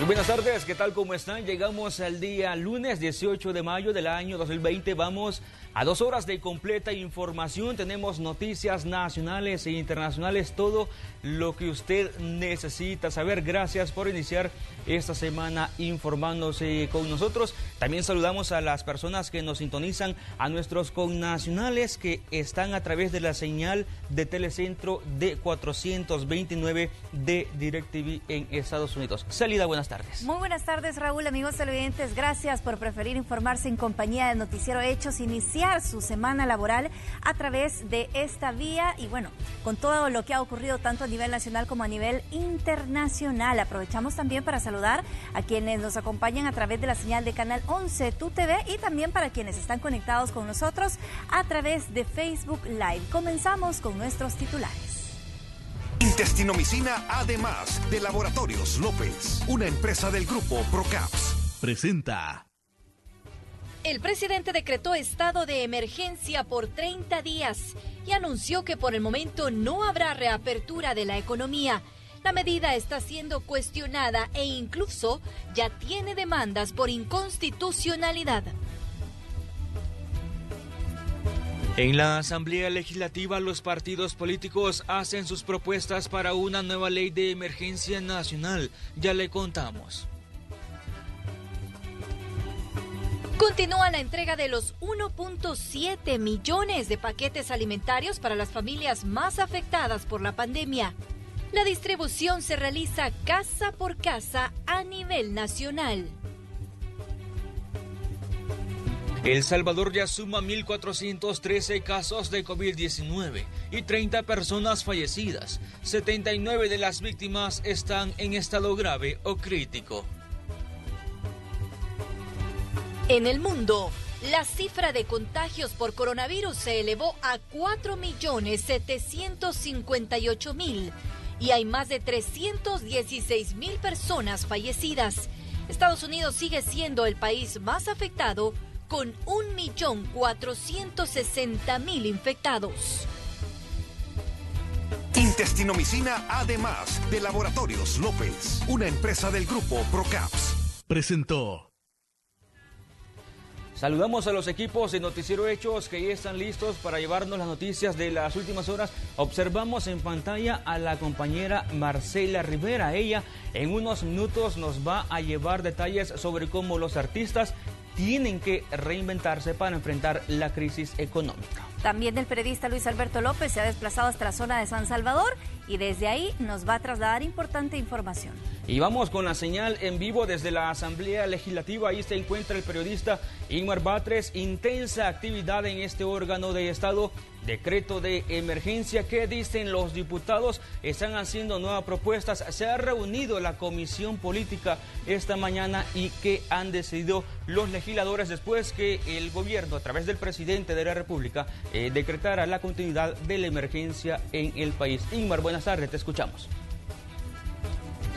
Buenas tardes, ¿qué tal? ¿Cómo están? Llegamos al día lunes 18 de mayo del año 2020. Vamos a 2 horas de completa información. Tenemos noticias nacionales e internacionales, todo lo que usted necesita saber. Gracias por iniciar esta semana informándose con nosotros. También saludamos a las personas que nos sintonizan, a nuestros connacionales que están a través de la señal de Telecentro de 429 de DirecTV en Estados Unidos. Celida, buenas tardes. Muy buenas tardes, Raúl, amigos televidentes. Gracias por preferir informarse en compañía de Noticiero Hechos, iniciar su semana laboral a través de esta vía y bueno, con todo lo que ha ocurrido tanto a nivel nacional como a nivel internacional. Aprovechamos también para saludar a quienes nos acompañan a través de la señal de Canal 11 Tu TV y también para quienes están conectados con nosotros a través de Facebook Live. Comenzamos con nuestros titulares. Intestinomicina, además de Laboratorios López, una empresa del grupo Procaps, presenta. El presidente decretó estado de emergencia por 30 días y anunció que por el momento no habrá reapertura de la economía. La medida está siendo cuestionada e incluso ya tiene demandas por inconstitucionalidad. En la Asamblea Legislativa, los partidos políticos hacen sus propuestas para una nueva ley de emergencia nacional. Ya le contamos. Continúa la entrega de los 1.7 millones de paquetes alimentarios para las familias más afectadas por la pandemia. La distribución se realiza casa por casa a nivel nacional. El Salvador ya suma 1.413 casos de COVID-19 y 30 personas fallecidas. 79 de las víctimas están en estado grave o crítico. En el mundo, la cifra de contagios por coronavirus se elevó a 4.758.000 y hay más de 316.000 personas fallecidas. Estados Unidos sigue siendo el país más afectado con 1.460.000 infectados. Intestinomicina, además de Laboratorios López, una empresa del grupo Procaps, presentó. Saludamos a los equipos de Noticiero Hechos que ya están listos para llevarnos las noticias de las últimas horas. Observamos en pantalla a la compañera Marcela Rivera. Ella en unos minutos nos va a llevar detalles sobre cómo los artistas tienen que reinventarse para enfrentar la crisis económica. También el periodista Luis Alberto López se ha desplazado hasta la zona de San Salvador y desde ahí nos va a trasladar importante información. Y vamos con la señal en vivo desde la Asamblea Legislativa. Ahí se encuentra el periodista Ingmar Batres. Intensa actividad en este órgano de Estado. Decreto de emergencia. ¿Qué dicen los diputados? Están haciendo nuevas propuestas. Se ha reunido la comisión política esta mañana y ¿qué han decidido los legisladores después que el gobierno, a través del presidente de la República, decretara la continuidad de la emergencia en el país? Ingmar, buenas tardes, te escuchamos.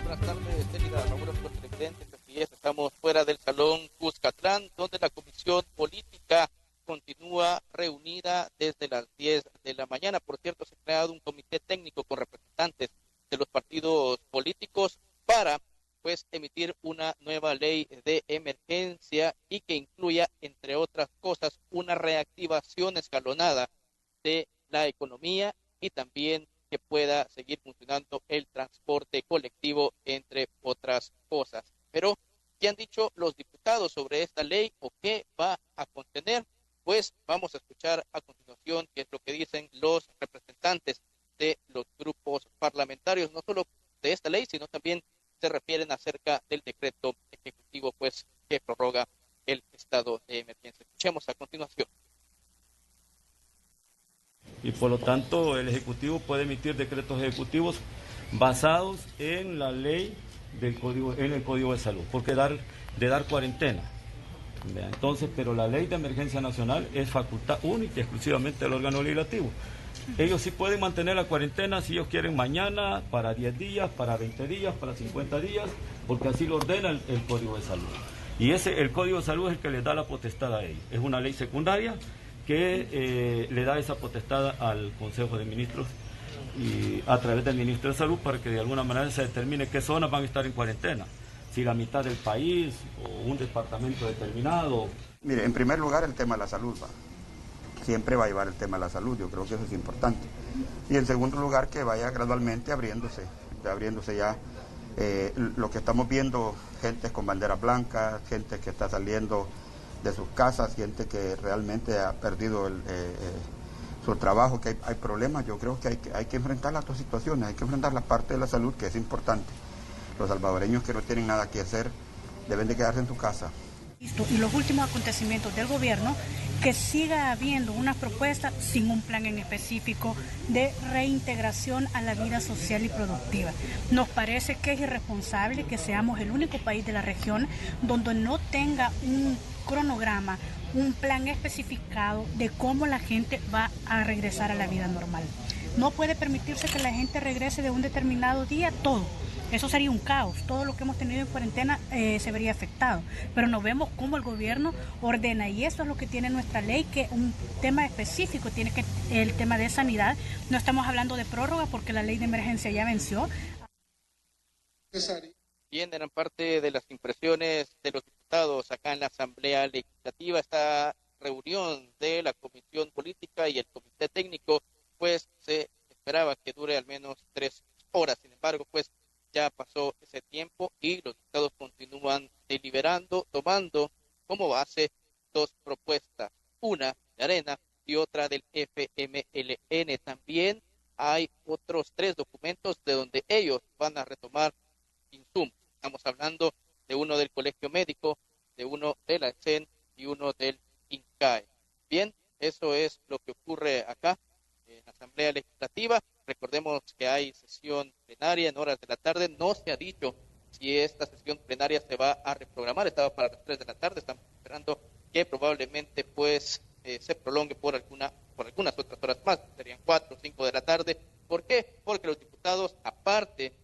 Buenas tardes, Celida, Raúl, presidente. Estamos fuera del Salón Cuscatlán, donde la comisión política continúa reunida desde las 10 de la mañana. Por cierto, se ha creado un comité técnico con representantes de los partidos políticos para emitir una nueva ley de emergencia y que incluya, entre otras cosas, una reactivación escalonada de la economía y también que pueda seguir funcionando el transporte colectivo, entre otras cosas. Pero, ¿qué han dicho los diputados sobre esta ley o qué va a contener? Pues vamos a escuchar a continuación qué es lo que dicen los representantes de los grupos parlamentarios, no solo de esta ley, sino también se refieren acerca del decreto ejecutivo que prorroga el estado de emergencia. Escuchemos a continuación. Y por lo tanto el Ejecutivo puede emitir decretos ejecutivos basados en la ley del Código, en el Código de Salud, porque dar cuarentena. Entonces, pero la ley de emergencia nacional es facultad única y exclusivamente del órgano legislativo. Ellos sí pueden mantener la cuarentena si ellos quieren mañana, para 10 días, para 20 días, para 50 días, porque así lo ordena el Código de Salud. Y el Código de Salud es el que les da la potestad a ellos. Es una ley secundaria que le da esa potestad al Consejo de Ministros y a través del Ministro de Salud para que de alguna manera se determine qué zonas van a estar en cuarentena. si la mitad del país o un departamento determinado. Mire, en primer lugar el tema de la salud, siempre va a llevar el tema de la salud, yo creo que eso es importante. Y en segundo lugar que vaya gradualmente abriéndose ya lo que estamos viendo, gente con banderas blancas, gente que está saliendo de sus casas, gente que realmente ha perdido su trabajo, que hay problemas. Yo creo que hay que enfrentar las dos situaciones, hay que enfrentar la parte de la salud, que es importante. Los salvadoreños que no tienen nada que hacer deben de quedarse en su casa. Y los últimos acontecimientos del gobierno, que siga habiendo una propuesta sin un plan en específico de reintegración a la vida social y productiva. Nos parece que es irresponsable que seamos el único país de la región donde no tenga un cronograma, un plan especificado de cómo la gente va a regresar a la vida normal. No puede permitirse que la gente regrese de un determinado día todo. Eso sería un caos. Todo lo que hemos tenido en cuarentena se vería afectado. Pero no vemos cómo el gobierno ordena, y eso es lo que tiene nuestra ley, que un tema específico tiene que el tema de sanidad. No estamos hablando de prórroga porque la ley de emergencia ya venció. Bien, eran parte de las impresiones de los diputados acá en la Asamblea Legislativa. Esta reunión de la Comisión Política y el Comité Técnico, pues se esperaba que dure al menos 3 horas. Sin embargo, pues ya pasó ese tiempo y los diputados continúan deliberando, tomando como base 2 propuestas, una de Arena y otra del FMLN. También hay otros 3 documentos de donde ellos van a retomar insumos. Estamos hablando de uno del Colegio Médico, de uno de la ESEN y uno del INCAE. Bien, eso es lo que ocurre acá en la Asamblea Legislativa. Recordemos que hay sesión plenaria en horas de la tarde. No se ha dicho si esta sesión plenaria se va a reprogramar. Estaba para las 3 de la tarde. Estamos esperando que probablemente pues se prolongue por algunas otras horas más. Serían 4 o 5 de la tarde. ¿Por qué? Porque los diputados, aparte de que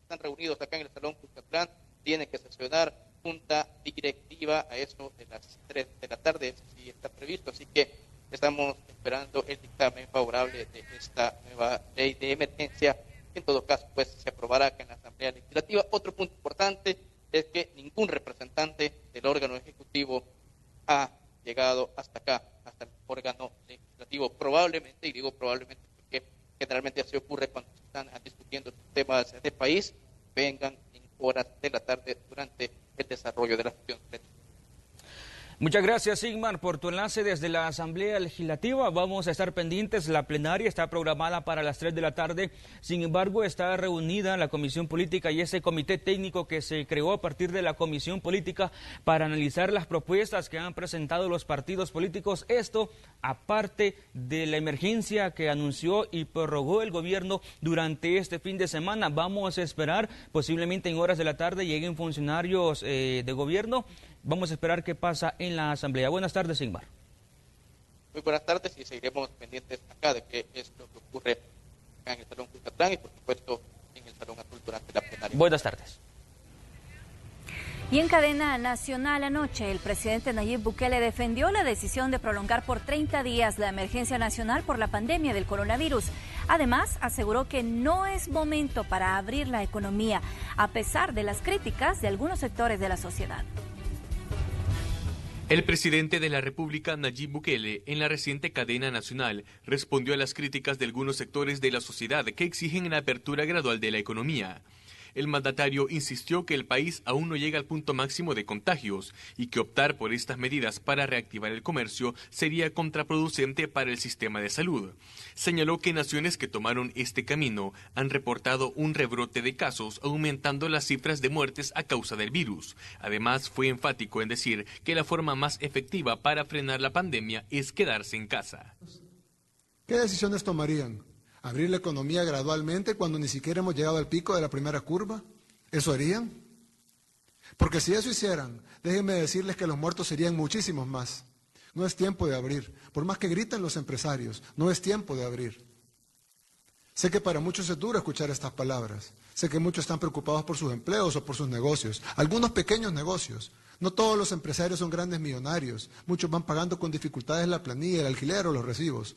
están reunidos acá en el Salón Cuscatlán, tienen que sesionar junta directiva a eso de las 3 de la tarde, si está previsto. Así que estamos esperando el dictamen favorable de esta nueva ley de emergencia. En todo caso, pues se aprobará acá en la Asamblea Legislativa. Otro punto importante es que ningún representante del órgano ejecutivo ha llegado hasta acá, hasta el órgano legislativo. Probablemente, y digo probablemente porque generalmente así ocurre cuando se están discutiendo temas de país, vengan en horas de la tarde durante el desarrollo de la sesión plenaria. Muchas gracias, Sigmar, por tu enlace desde la Asamblea Legislativa. Vamos a estar pendientes. La plenaria está programada para las 3 de la tarde. Sin embargo, está reunida la Comisión Política y ese comité técnico que se creó a partir de la Comisión Política para analizar las propuestas que han presentado los partidos políticos. Esto, aparte de la emergencia que anunció y prorrogó el gobierno durante este fin de semana. Vamos a esperar, posiblemente en horas de la tarde lleguen funcionarios de gobierno. Vamos a esperar qué pasa en la Asamblea. Buenas tardes, Sigmar. Muy buenas tardes y seguiremos pendientes acá de qué es lo que ocurre acá en el Salón Cuscatlán y por supuesto en el Salón Azul durante la plenaria. Buenas tardes. Y en cadena nacional anoche, el presidente Nayib Bukele defendió la decisión de prolongar por 30 días la emergencia nacional por la pandemia del coronavirus. Además, aseguró que no es momento para abrir la economía, a pesar de las críticas de algunos sectores de la sociedad. El presidente de la República, Nayib Bukele, en la reciente cadena nacional, respondió a las críticas de algunos sectores de la sociedad que exigen la apertura gradual de la economía. El mandatario insistió que el país aún no llega al punto máximo de contagios y que optar por estas medidas para reactivar el comercio sería contraproducente para el sistema de salud. Señaló que naciones que tomaron este camino han reportado un rebrote de casos, aumentando las cifras de muertes a causa del virus. Además, fue enfático en decir que la forma más efectiva para frenar la pandemia es quedarse en casa. ¿Qué decisiones tomarían? ¿Abrir la economía gradualmente cuando ni siquiera hemos llegado al pico de la primera curva? ¿Eso harían? Porque si eso hicieran, déjenme decirles que los muertos serían muchísimos más. No es tiempo de abrir. Por más que griten los empresarios, no es tiempo de abrir. Sé que para muchos es duro escuchar estas palabras. Sé que muchos están preocupados por sus empleos o por sus negocios. Algunos pequeños negocios. No todos los empresarios son grandes millonarios. Muchos van pagando con dificultades la planilla, el alquiler o los recibos.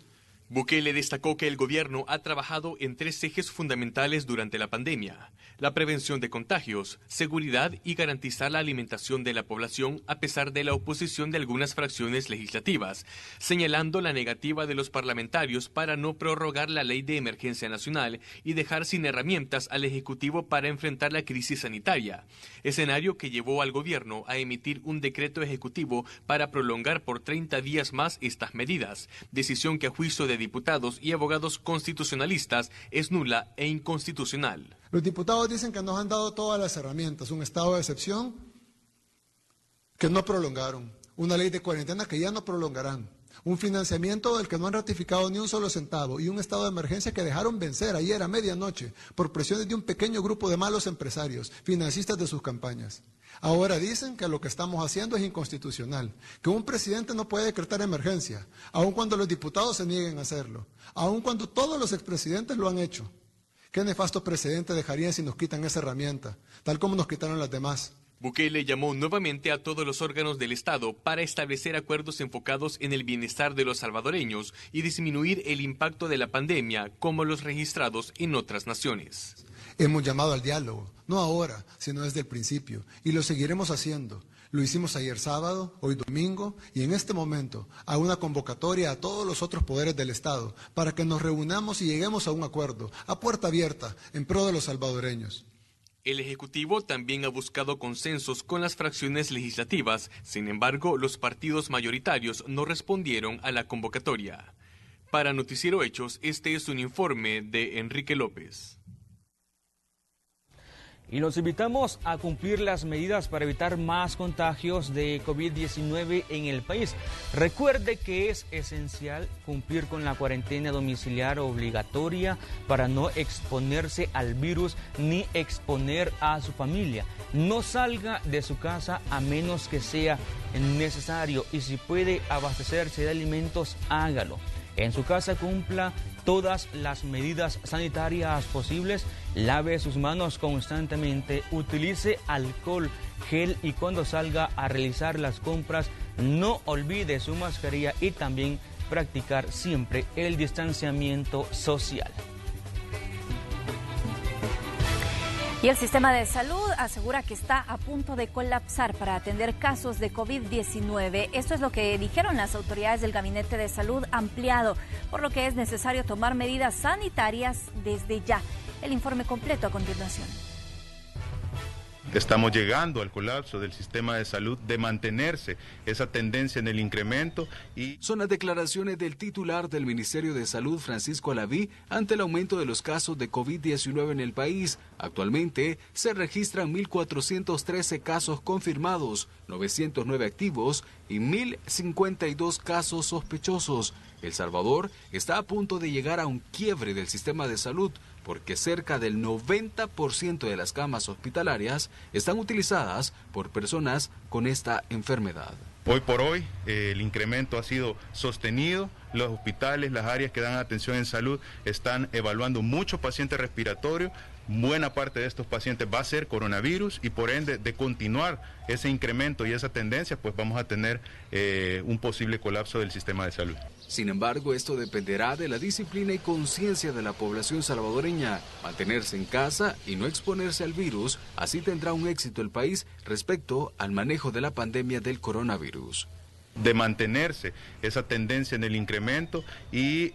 Bukele destacó que el gobierno ha trabajado en 3 ejes fundamentales durante la pandemia: la prevención de contagios, seguridad y garantizar la alimentación de la población a pesar de la oposición de algunas fracciones legislativas, señalando la negativa de los parlamentarios para no prorrogar la ley de emergencia nacional y dejar sin herramientas al Ejecutivo para enfrentar la crisis sanitaria, escenario que llevó al gobierno a emitir un decreto ejecutivo para prolongar por 30 días más estas medidas, decisión que a juicio de diputados y abogados constitucionalistas es nula e inconstitucional. Los diputados dicen que nos han dado todas las herramientas, un estado de excepción que no prolongaron, una ley de cuarentena que ya no prolongarán, un financiamiento del que no han ratificado ni un solo centavo y un estado de emergencia que dejaron vencer ayer a medianoche por presiones de un pequeño grupo de malos empresarios, financistas de sus campañas. Ahora dicen que lo que estamos haciendo es inconstitucional, que un presidente no puede decretar emergencia, aun cuando los diputados se nieguen a hacerlo, aun cuando todos los expresidentes lo han hecho. ¿Qué nefasto precedente dejarían si nos quitan esa herramienta, tal como nos quitaron las demás? Bukele llamó nuevamente a todos los órganos del Estado para establecer acuerdos enfocados en el bienestar de los salvadoreños y disminuir el impacto de la pandemia, como los registrados en otras naciones. Hemos llamado al diálogo, no ahora, sino desde el principio, y lo seguiremos haciendo. Lo hicimos ayer sábado, hoy domingo, y en este momento a una convocatoria a todos los otros poderes del Estado para que nos reunamos y lleguemos a un acuerdo, a puerta abierta, en pro de los salvadoreños. El Ejecutivo también ha buscado consensos con las fracciones legislativas, sin embargo, los partidos mayoritarios no respondieron a la convocatoria. Para Noticiero Hechos, este es un informe de Enrique López. Y los invitamos a cumplir las medidas para evitar más contagios de COVID-19 en el país. Recuerde que es esencial cumplir con la cuarentena domiciliar obligatoria para no exponerse al virus ni exponer a su familia. No salga de su casa a menos que sea necesario y si puede abastecerse de alimentos, hágalo. En su casa cumpla todas las medidas sanitarias posibles, lave sus manos constantemente, utilice alcohol, gel y cuando salga a realizar las compras no olvide su mascarilla y también practicar siempre el distanciamiento social. Y el sistema de salud asegura que está a punto de colapsar para atender casos de COVID-19. Esto es lo que dijeron las autoridades del Gabinete de Salud Ampliado, por lo que es necesario tomar medidas sanitarias desde ya. El informe completo a continuación. Estamos llegando al colapso del sistema de salud, de mantenerse esa tendencia en el incremento y... Son las declaraciones del titular del Ministerio de Salud, Francisco Alaví, ante el aumento de los casos de COVID-19 en el país. Actualmente se registran 1.413 casos confirmados, 909 activos y 1.052 casos sospechosos. El Salvador está a punto de llegar a un quiebre del sistema de salud, porque cerca del 90% de las camas hospitalarias están utilizadas por personas con esta enfermedad. Hoy por hoy el incremento ha sido sostenido. Los hospitales, las áreas que dan atención en salud están evaluando mucho paciente respiratorio. Buena parte de estos pacientes va a ser coronavirus y por ende de continuar ese incremento y esa tendencia, pues vamos a tener un posible colapso del sistema de salud. Sin embargo, esto dependerá de la disciplina y conciencia de la población salvadoreña. Mantenerse en casa y no exponerse al virus, así tendrá un éxito el país respecto al manejo de la pandemia del coronavirus. De mantenerse esa tendencia en el incremento y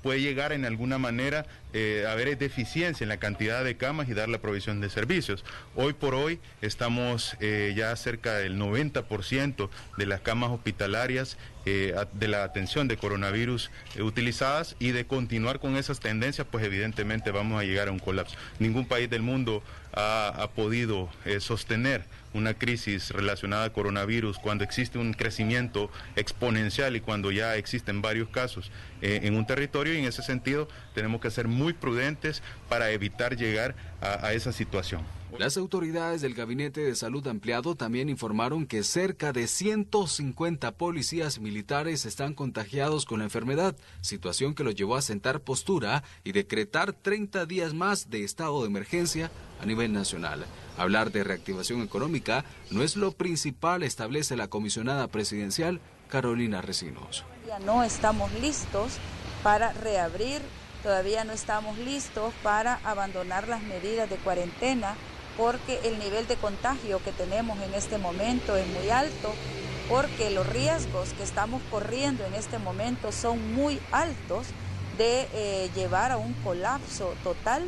puede llegar en alguna manera a haber deficiencia en la cantidad de camas y dar la provisión de servicios. Hoy por hoy estamos ya cerca del 90% de las camas hospitalarias de la atención de coronavirus utilizadas y de continuar con esas tendencias, pues evidentemente vamos a llegar a un colapso. Ningún país del mundo ha podido sostener una crisis relacionada a coronavirus cuando existe un crecimiento exponencial y cuando ya existen varios casos en un territorio, y en ese sentido tenemos que ser muy prudentes para evitar llegar a esa situación. Las autoridades del Gabinete de Salud Ampliado también informaron que cerca de 150 policías militares están contagiados con la enfermedad, situación que los llevó a sentar postura y decretar 30 días más de estado de emergencia a nivel nacional. Hablar de reactivación económica no es lo principal, establece la comisionada presidencial Carolina Recinos. Ya no estamos listos para reabrir. Todavía no estamos listos para abandonar las medidas de cuarentena porque el nivel de contagio que tenemos en este momento es muy alto, porque los riesgos que estamos corriendo en este momento son muy altos de llevar a un colapso total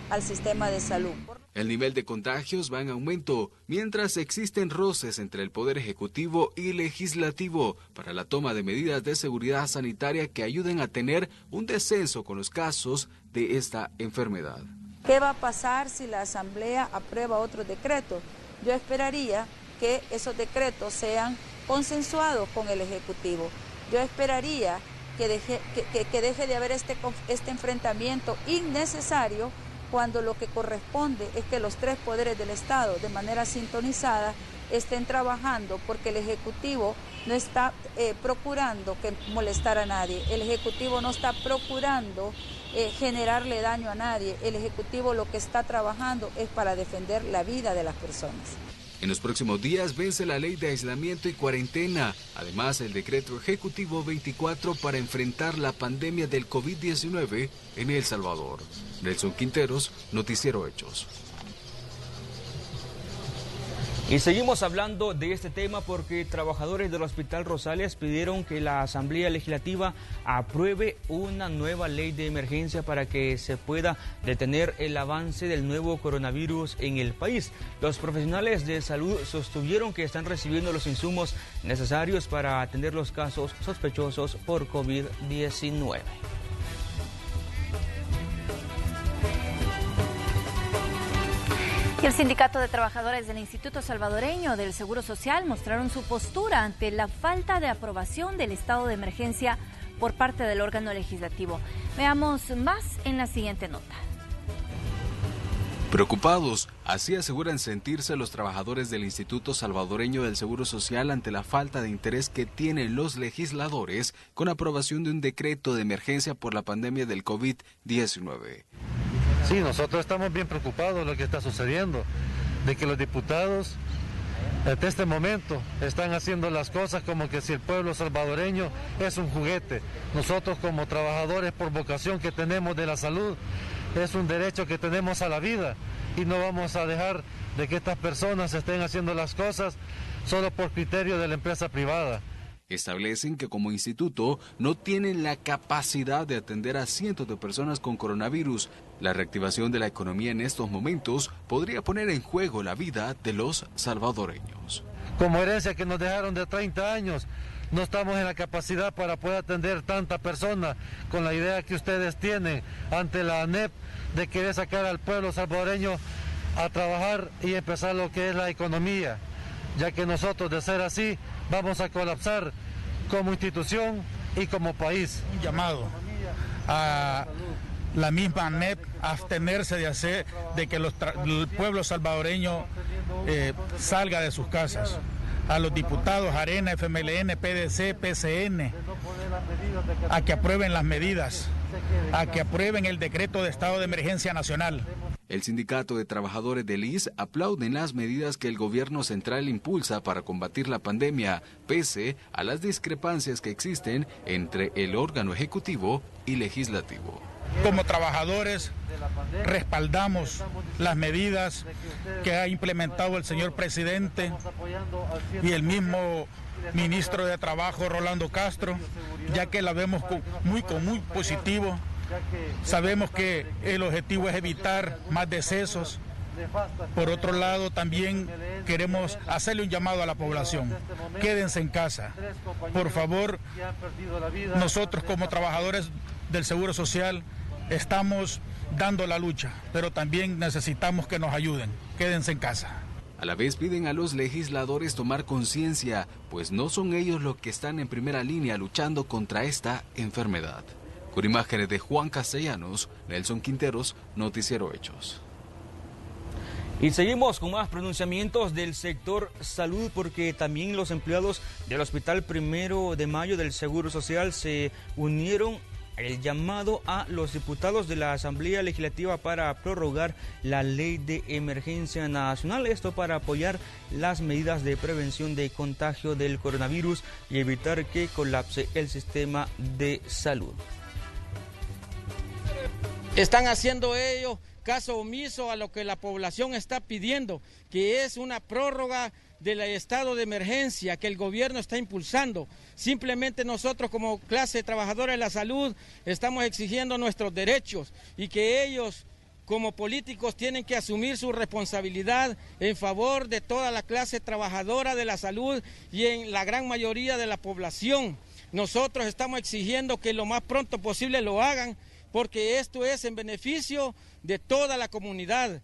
al sistema de salud. El nivel de contagios va en aumento, mientras existen roces entre el Poder Ejecutivo y Legislativo para la toma de medidas de seguridad sanitaria que ayuden a tener un descenso con los casos de esta enfermedad. ¿Qué va a pasar si la Asamblea aprueba otros decretos? Yo esperaría que esos decretos sean consensuados con el Ejecutivo. Yo esperaría que deje de haber este enfrentamiento innecesario, cuando lo que corresponde es que los tres poderes del Estado, de manera sintonizada, estén trabajando, porque el Ejecutivo no está procurando molestar a nadie, el Ejecutivo no está procurando generarle daño a nadie, el Ejecutivo lo que está trabajando es para defender la vida de las personas. En los próximos días vence la ley de aislamiento y cuarentena, además el decreto ejecutivo 24 para enfrentar la pandemia del COVID-19 en El Salvador. Nelson Quinteros, Noticiero Hechos. Y seguimos hablando de este tema porque trabajadores del Hospital Rosales pidieron que la Asamblea Legislativa apruebe una nueva ley de emergencia para que se pueda detener el avance del nuevo coronavirus en el país. Los profesionales de salud sostuvieron que están recibiendo los insumos necesarios para atender los casos sospechosos por COVID-19. Y el Sindicato de Trabajadores del Instituto Salvadoreño del Seguro Social mostraron su postura ante la falta de aprobación del estado de emergencia por parte del órgano legislativo. Veamos más en la siguiente nota. Preocupados, así aseguran sentirse los trabajadores del Instituto Salvadoreño del Seguro Social ante la falta de interés que tienen los legisladores con aprobación de un decreto de emergencia por la pandemia del COVID-19. Sí, nosotros estamos bien preocupados de lo que está sucediendo, de que los diputados hasta este momento están haciendo las cosas como que si el pueblo salvadoreño es un juguete. Nosotros como trabajadores por vocación que tenemos de la salud, es un derecho que tenemos a la vida y no vamos a dejar de que estas personas estén haciendo las cosas solo por criterio de la empresa privada. Establecen que como instituto no tienen la capacidad de atender a cientos de personas con coronavirus. La reactivación de la economía en estos momentos podría poner en juego la vida de los salvadoreños. Como herencia que nos dejaron de 30 años, no estamos en la capacidad para poder atender tanta persona con la idea que ustedes tienen ante la ANEP de querer sacar al pueblo salvadoreño a trabajar y empezar lo que es la economía, ya que nosotros, de ser así, vamos a colapsar como institución y como país. Un llamado a la misma ANEP a abstenerse de que el pueblo salvadoreño salga de sus casas. A los diputados Arena, FMLN, PDC, PCN, a que aprueben las medidas, a que aprueben el decreto de estado de emergencia nacional. El Sindicato de Trabajadores del IS aplauden las medidas que el gobierno central impulsa para combatir la pandemia, pese a las discrepancias que existen entre el órgano ejecutivo y legislativo. Como trabajadores respaldamos las medidas que ha implementado el señor presidente y el mismo ministro de Trabajo, Rolando Castro, ya que la vemos muy positivo. Sabemos que el objetivo es evitar más decesos. Por otro lado, también queremos hacerle un llamado a la población. Quédense en casa. Por favor, nosotros como trabajadores del Seguro Social estamos dando la lucha, pero también necesitamos que nos ayuden. Quédense en casa. A la vez piden a los legisladores tomar conciencia, pues no son ellos los que están en primera línea luchando contra esta enfermedad. Con imágenes de Juan Castellanos, Nelson Quinteros, Noticiero Hechos. Y seguimos con más pronunciamientos del sector salud porque también los empleados del Hospital 1 de Mayo del Seguro Social se unieron el llamado a los diputados de la Asamblea Legislativa para prorrogar la ley de emergencia nacional, esto para apoyar las medidas de prevención de contagio del coronavirus y evitar que colapse el sistema de salud. Están haciendo ellos caso omiso a lo que la población está pidiendo, que es una prórroga del estado de emergencia que el gobierno está impulsando. Simplemente nosotros como clase trabajadora de la salud estamos exigiendo nuestros derechos y que ellos como políticos tienen que asumir su responsabilidad en favor de toda la clase trabajadora de la salud y en la gran mayoría de la población. Nosotros estamos exigiendo que lo más pronto posible lo hagan, porque esto es en beneficio de toda la comunidad.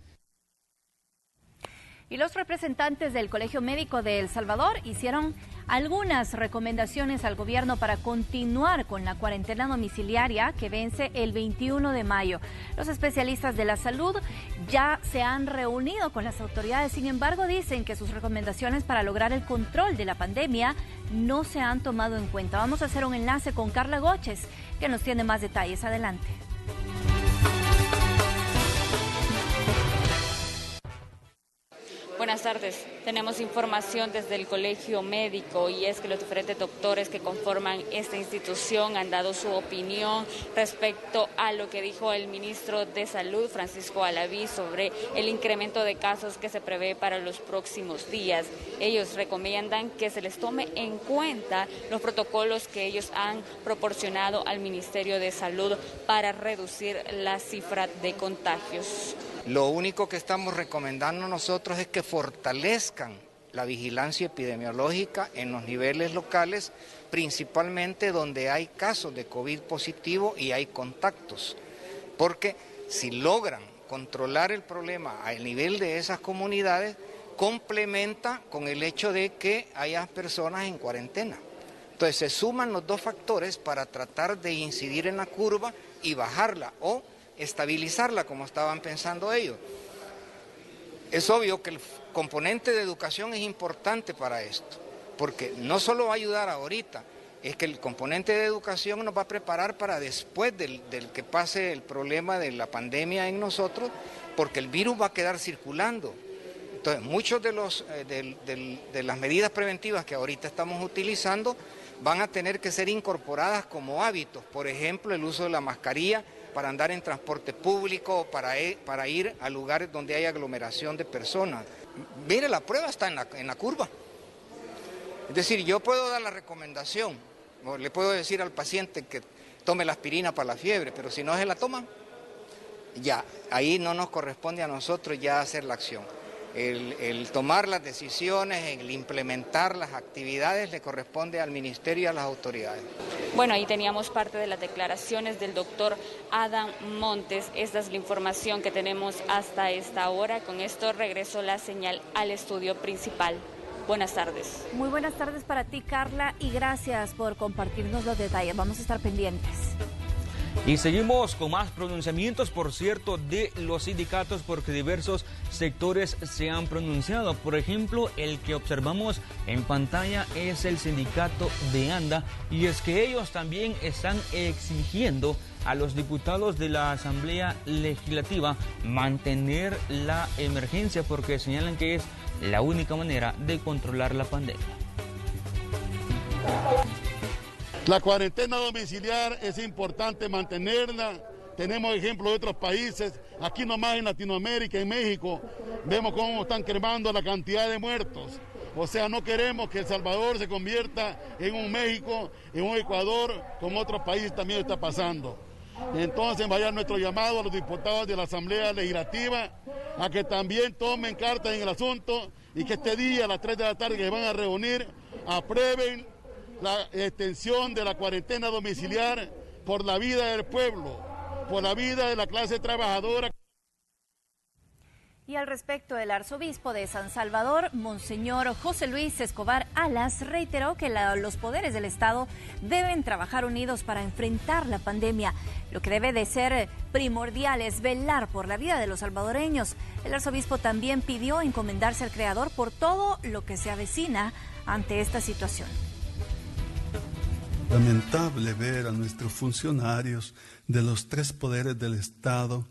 Y los representantes del Colegio Médico de El Salvador hicieron algunas recomendaciones al gobierno para continuar con la cuarentena domiciliaria que vence el 21 de mayo. Los especialistas de la salud ya se han reunido con las autoridades, sin embargo dicen que sus recomendaciones para lograr el control de la pandemia no se han tomado en cuenta. Vamos a hacer un enlace con Carla Goches, que nos tiene más detalles. Adelante. Buenas tardes. Tenemos información desde el Colegio Médico y es que los diferentes doctores que conforman esta institución han dado su opinión respecto a lo que dijo el ministro de Salud, Francisco Alaví, sobre el incremento de casos que se prevé para los próximos días. Ellos recomiendan que se les tome en cuenta los protocolos que ellos han proporcionado al Ministerio de Salud para reducir la cifra de contagios. Lo único que estamos recomendando nosotros es que fortalezcan la vigilancia epidemiológica en los niveles locales, principalmente donde hay casos de COVID positivo y hay contactos, porque si logran controlar el problema al nivel de esas comunidades, complementa con el hecho de que haya personas en cuarentena. Entonces se suman los dos factores para tratar de incidir en la curva y bajarla o estabilizarla como estaban pensando ellos. Es obvio que el componente de educación es importante para esto, porque no solo va a ayudar ahorita, es que el componente de educación nos va a preparar para después del que pase el problema de la pandemia en nosotros, porque el virus va a quedar circulando. Entonces, muchos de las medidas preventivas que ahorita estamos utilizando van a tener que ser incorporadas como hábitos, por ejemplo, el uso de la mascarilla para andar en transporte público, para ir a lugares donde hay aglomeración de personas. Mire, la prueba está en la curva. Es decir, yo puedo dar la recomendación, o le puedo decir al paciente que tome la aspirina para la fiebre, pero si no se la toman, ya, ahí no nos corresponde a nosotros ya hacer la acción. El tomar las decisiones, el implementar las actividades le corresponde al Ministerio y a las autoridades. Bueno, ahí teníamos parte de las declaraciones del doctor Adam Montes. Esta es la información que tenemos hasta esta hora. Con esto regreso la señal al estudio principal. Buenas tardes. Muy buenas tardes para ti, Carla, y gracias por compartirnos los detalles. Vamos a estar pendientes. Y seguimos con más pronunciamientos, por cierto, de los sindicatos, porque diversos sectores se han pronunciado. Por ejemplo, el que observamos en pantalla es el sindicato de ANDA, y es que ellos también están exigiendo a los diputados de la Asamblea Legislativa mantener la emergencia, porque señalan que es la única manera de controlar la pandemia. La cuarentena domiciliar es importante mantenerla. Tenemos ejemplos de otros países. Aquí nomás en Latinoamérica, en México, vemos cómo están cremando la cantidad de muertos. O sea, no queremos que El Salvador se convierta en un México, en un Ecuador, como otros países también está pasando. Entonces vaya nuestro llamado a los diputados de la Asamblea Legislativa a que también tomen cartas en el asunto y que este día a las 3 de la tarde que se van a reunir aprueben la extensión de la cuarentena domiciliar por la vida del pueblo, por la vida de la clase trabajadora. Y al respecto, el arzobispo de San Salvador, Monseñor José Luis Escobar Alas, reiteró que los poderes del Estado deben trabajar unidos para enfrentar la pandemia. Lo que debe de ser primordial es velar por la vida de los salvadoreños. El arzobispo también pidió encomendarse al Creador por todo lo que se avecina ante esta situación. Lamentable ver a nuestros funcionarios de los tres poderes del Estado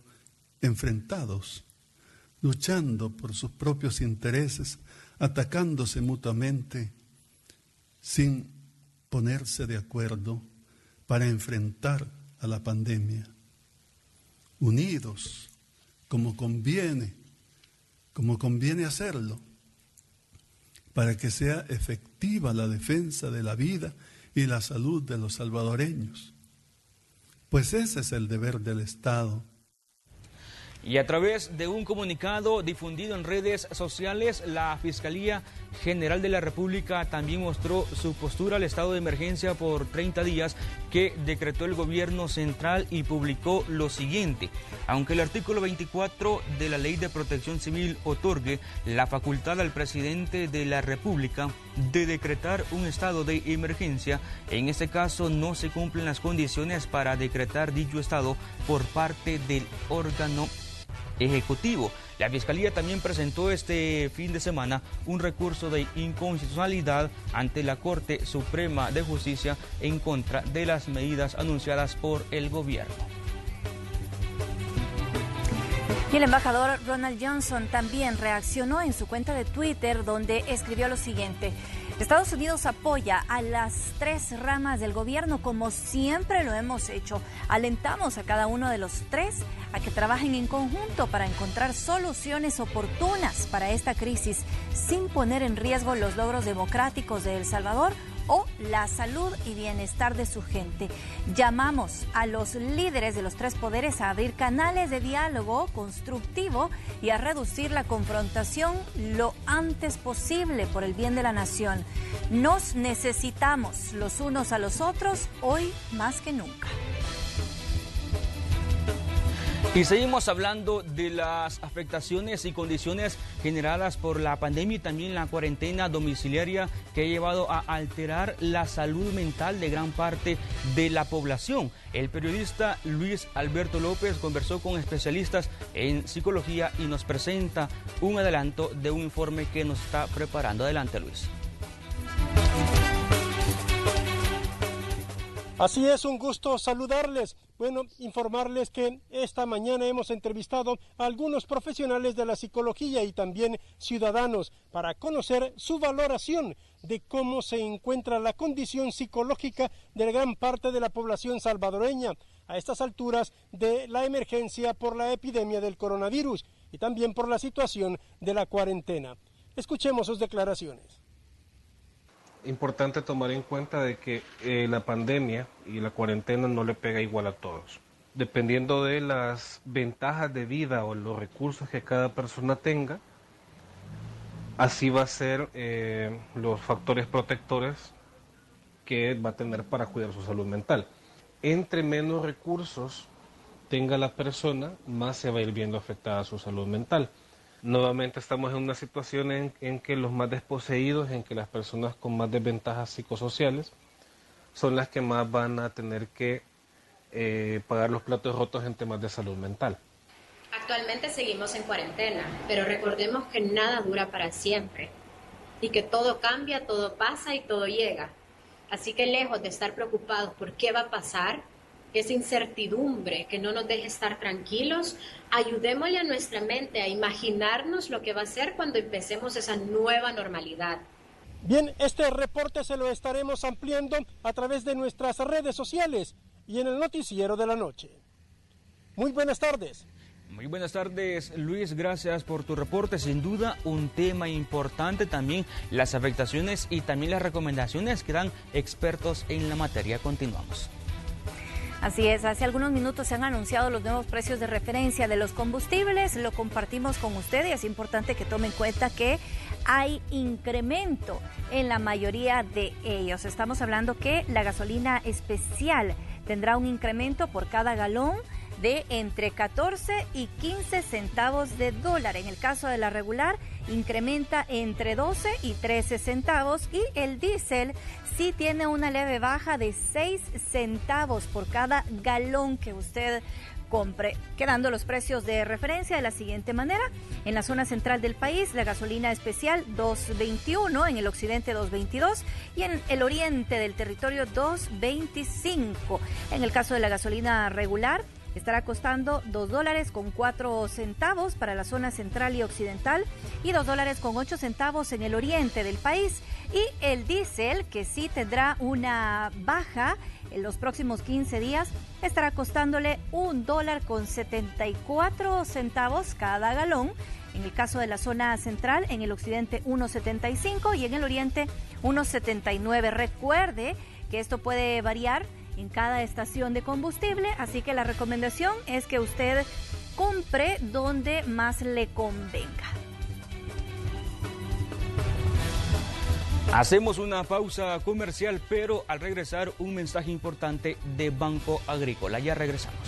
enfrentados, luchando por sus propios intereses, atacándose mutuamente, sin ponerse de acuerdo para enfrentar a la pandemia. unidos, como conviene hacerlo, para que sea efectiva la defensa de la vida y la salud de los salvadoreños. Pues ese es el deber del Estado. Y a través de un comunicado difundido en redes sociales, la Fiscalía General de la República también mostró su postura al estado de emergencia por 30 días que decretó el gobierno central y publicó lo siguiente. Aunque el artículo 24 de la Ley de Protección Civil otorgue la facultad al presidente de la República de decretar un estado de emergencia, en este caso no se cumplen las condiciones para decretar dicho estado por parte del órgano ejecutivo. La Fiscalía también presentó este fin de semana un recurso de inconstitucionalidad ante la Corte Suprema de Justicia en contra de las medidas anunciadas por el gobierno. Y el embajador Ronald Johnson también reaccionó en su cuenta de Twitter, donde escribió lo siguiente: Estados Unidos apoya a las tres ramas del gobierno como siempre lo hemos hecho. Alentamos a cada uno de los tres a que trabajen en conjunto para encontrar soluciones oportunas para esta crisis sin poner en riesgo los logros democráticos de El Salvador o la salud y bienestar de su gente. Llamamos a los líderes de los tres poderes a abrir canales de diálogo constructivo y a reducir la confrontación lo antes posible por el bien de la nación. Nos necesitamos los unos a los otros hoy más que nunca. Y seguimos hablando de las afectaciones y condiciones generadas por la pandemia y también la cuarentena domiciliaria que ha llevado a alterar la salud mental de gran parte de la población. El periodista Luis Alberto López conversó con especialistas en psicología y nos presenta un adelanto de un informe que nos está preparando. Adelante, Luis. Así es, un gusto saludarles. Bueno, informarles que esta mañana hemos entrevistado a algunos profesionales de la psicología y también ciudadanos para conocer su valoración de cómo se encuentra la condición psicológica de gran parte de la población salvadoreña a estas alturas de la emergencia por la epidemia del coronavirus y también por la situación de la cuarentena. Escuchemos sus declaraciones. Importante tomar en cuenta de que la pandemia y la cuarentena no le pega igual a todos. Dependiendo de las ventajas de vida o los recursos que cada persona tenga, así va a ser los factores protectores que va a tener para cuidar su salud mental. Entre menos recursos tenga la persona, más se va a ir viendo afectada su salud mental. Nuevamente estamos en una situación en que los más desposeídos, en que las personas con más desventajas psicosociales son las que más van a tener que pagar los platos rotos en temas de salud mental. Actualmente seguimos en cuarentena, pero recordemos que nada dura para siempre y que todo cambia, todo pasa y todo llega. Así que lejos de estar preocupados por qué va a pasar, esa incertidumbre que no nos deje estar tranquilos, ayudémosle a nuestra mente a imaginarnos lo que va a ser cuando empecemos esa nueva normalidad. Bien, este reporte se lo estaremos ampliando a través de nuestras redes sociales y en el noticiero de la noche. Muy buenas tardes. Muy buenas tardes, Luis, gracias por tu reporte. Sin duda un tema importante también, las afectaciones y también las recomendaciones que dan expertos en la materia. Continuamos. Así es, hace algunos minutos se han anunciado los nuevos precios de referencia de los combustibles, lo compartimos con usted y es importante que tome en cuenta que hay incremento en la mayoría de ellos. Estamos hablando que la gasolina especial tendrá un incremento por cada galón de entre 14 y 15 centavos de dólar. En el caso de la regular, incrementa entre 12 y 13 centavos y el diésel sí tiene una leve baja de 6 centavos por cada galón que usted compre, quedando los precios de referencia de la siguiente manera. En la zona central del país, la gasolina especial 2.21, en el occidente 2.22 y en el oriente del territorio 2.25. En el caso de la gasolina regular, estará costando $2.04 para la zona central y occidental y $2.08 en el oriente del país. Y el diésel, que sí tendrá una baja en los próximos 15 días, estará costándole $1.74 cada galón. En el caso de la zona central, en el occidente 1.75 y en el oriente 1.79. Recuerde que esto puede variar en cada estación de combustible, así que la recomendación es que usted compre donde más le convenga. Hacemos una pausa comercial, pero al regresar un mensaje importante de Banco Agrícola. Ya regresamos.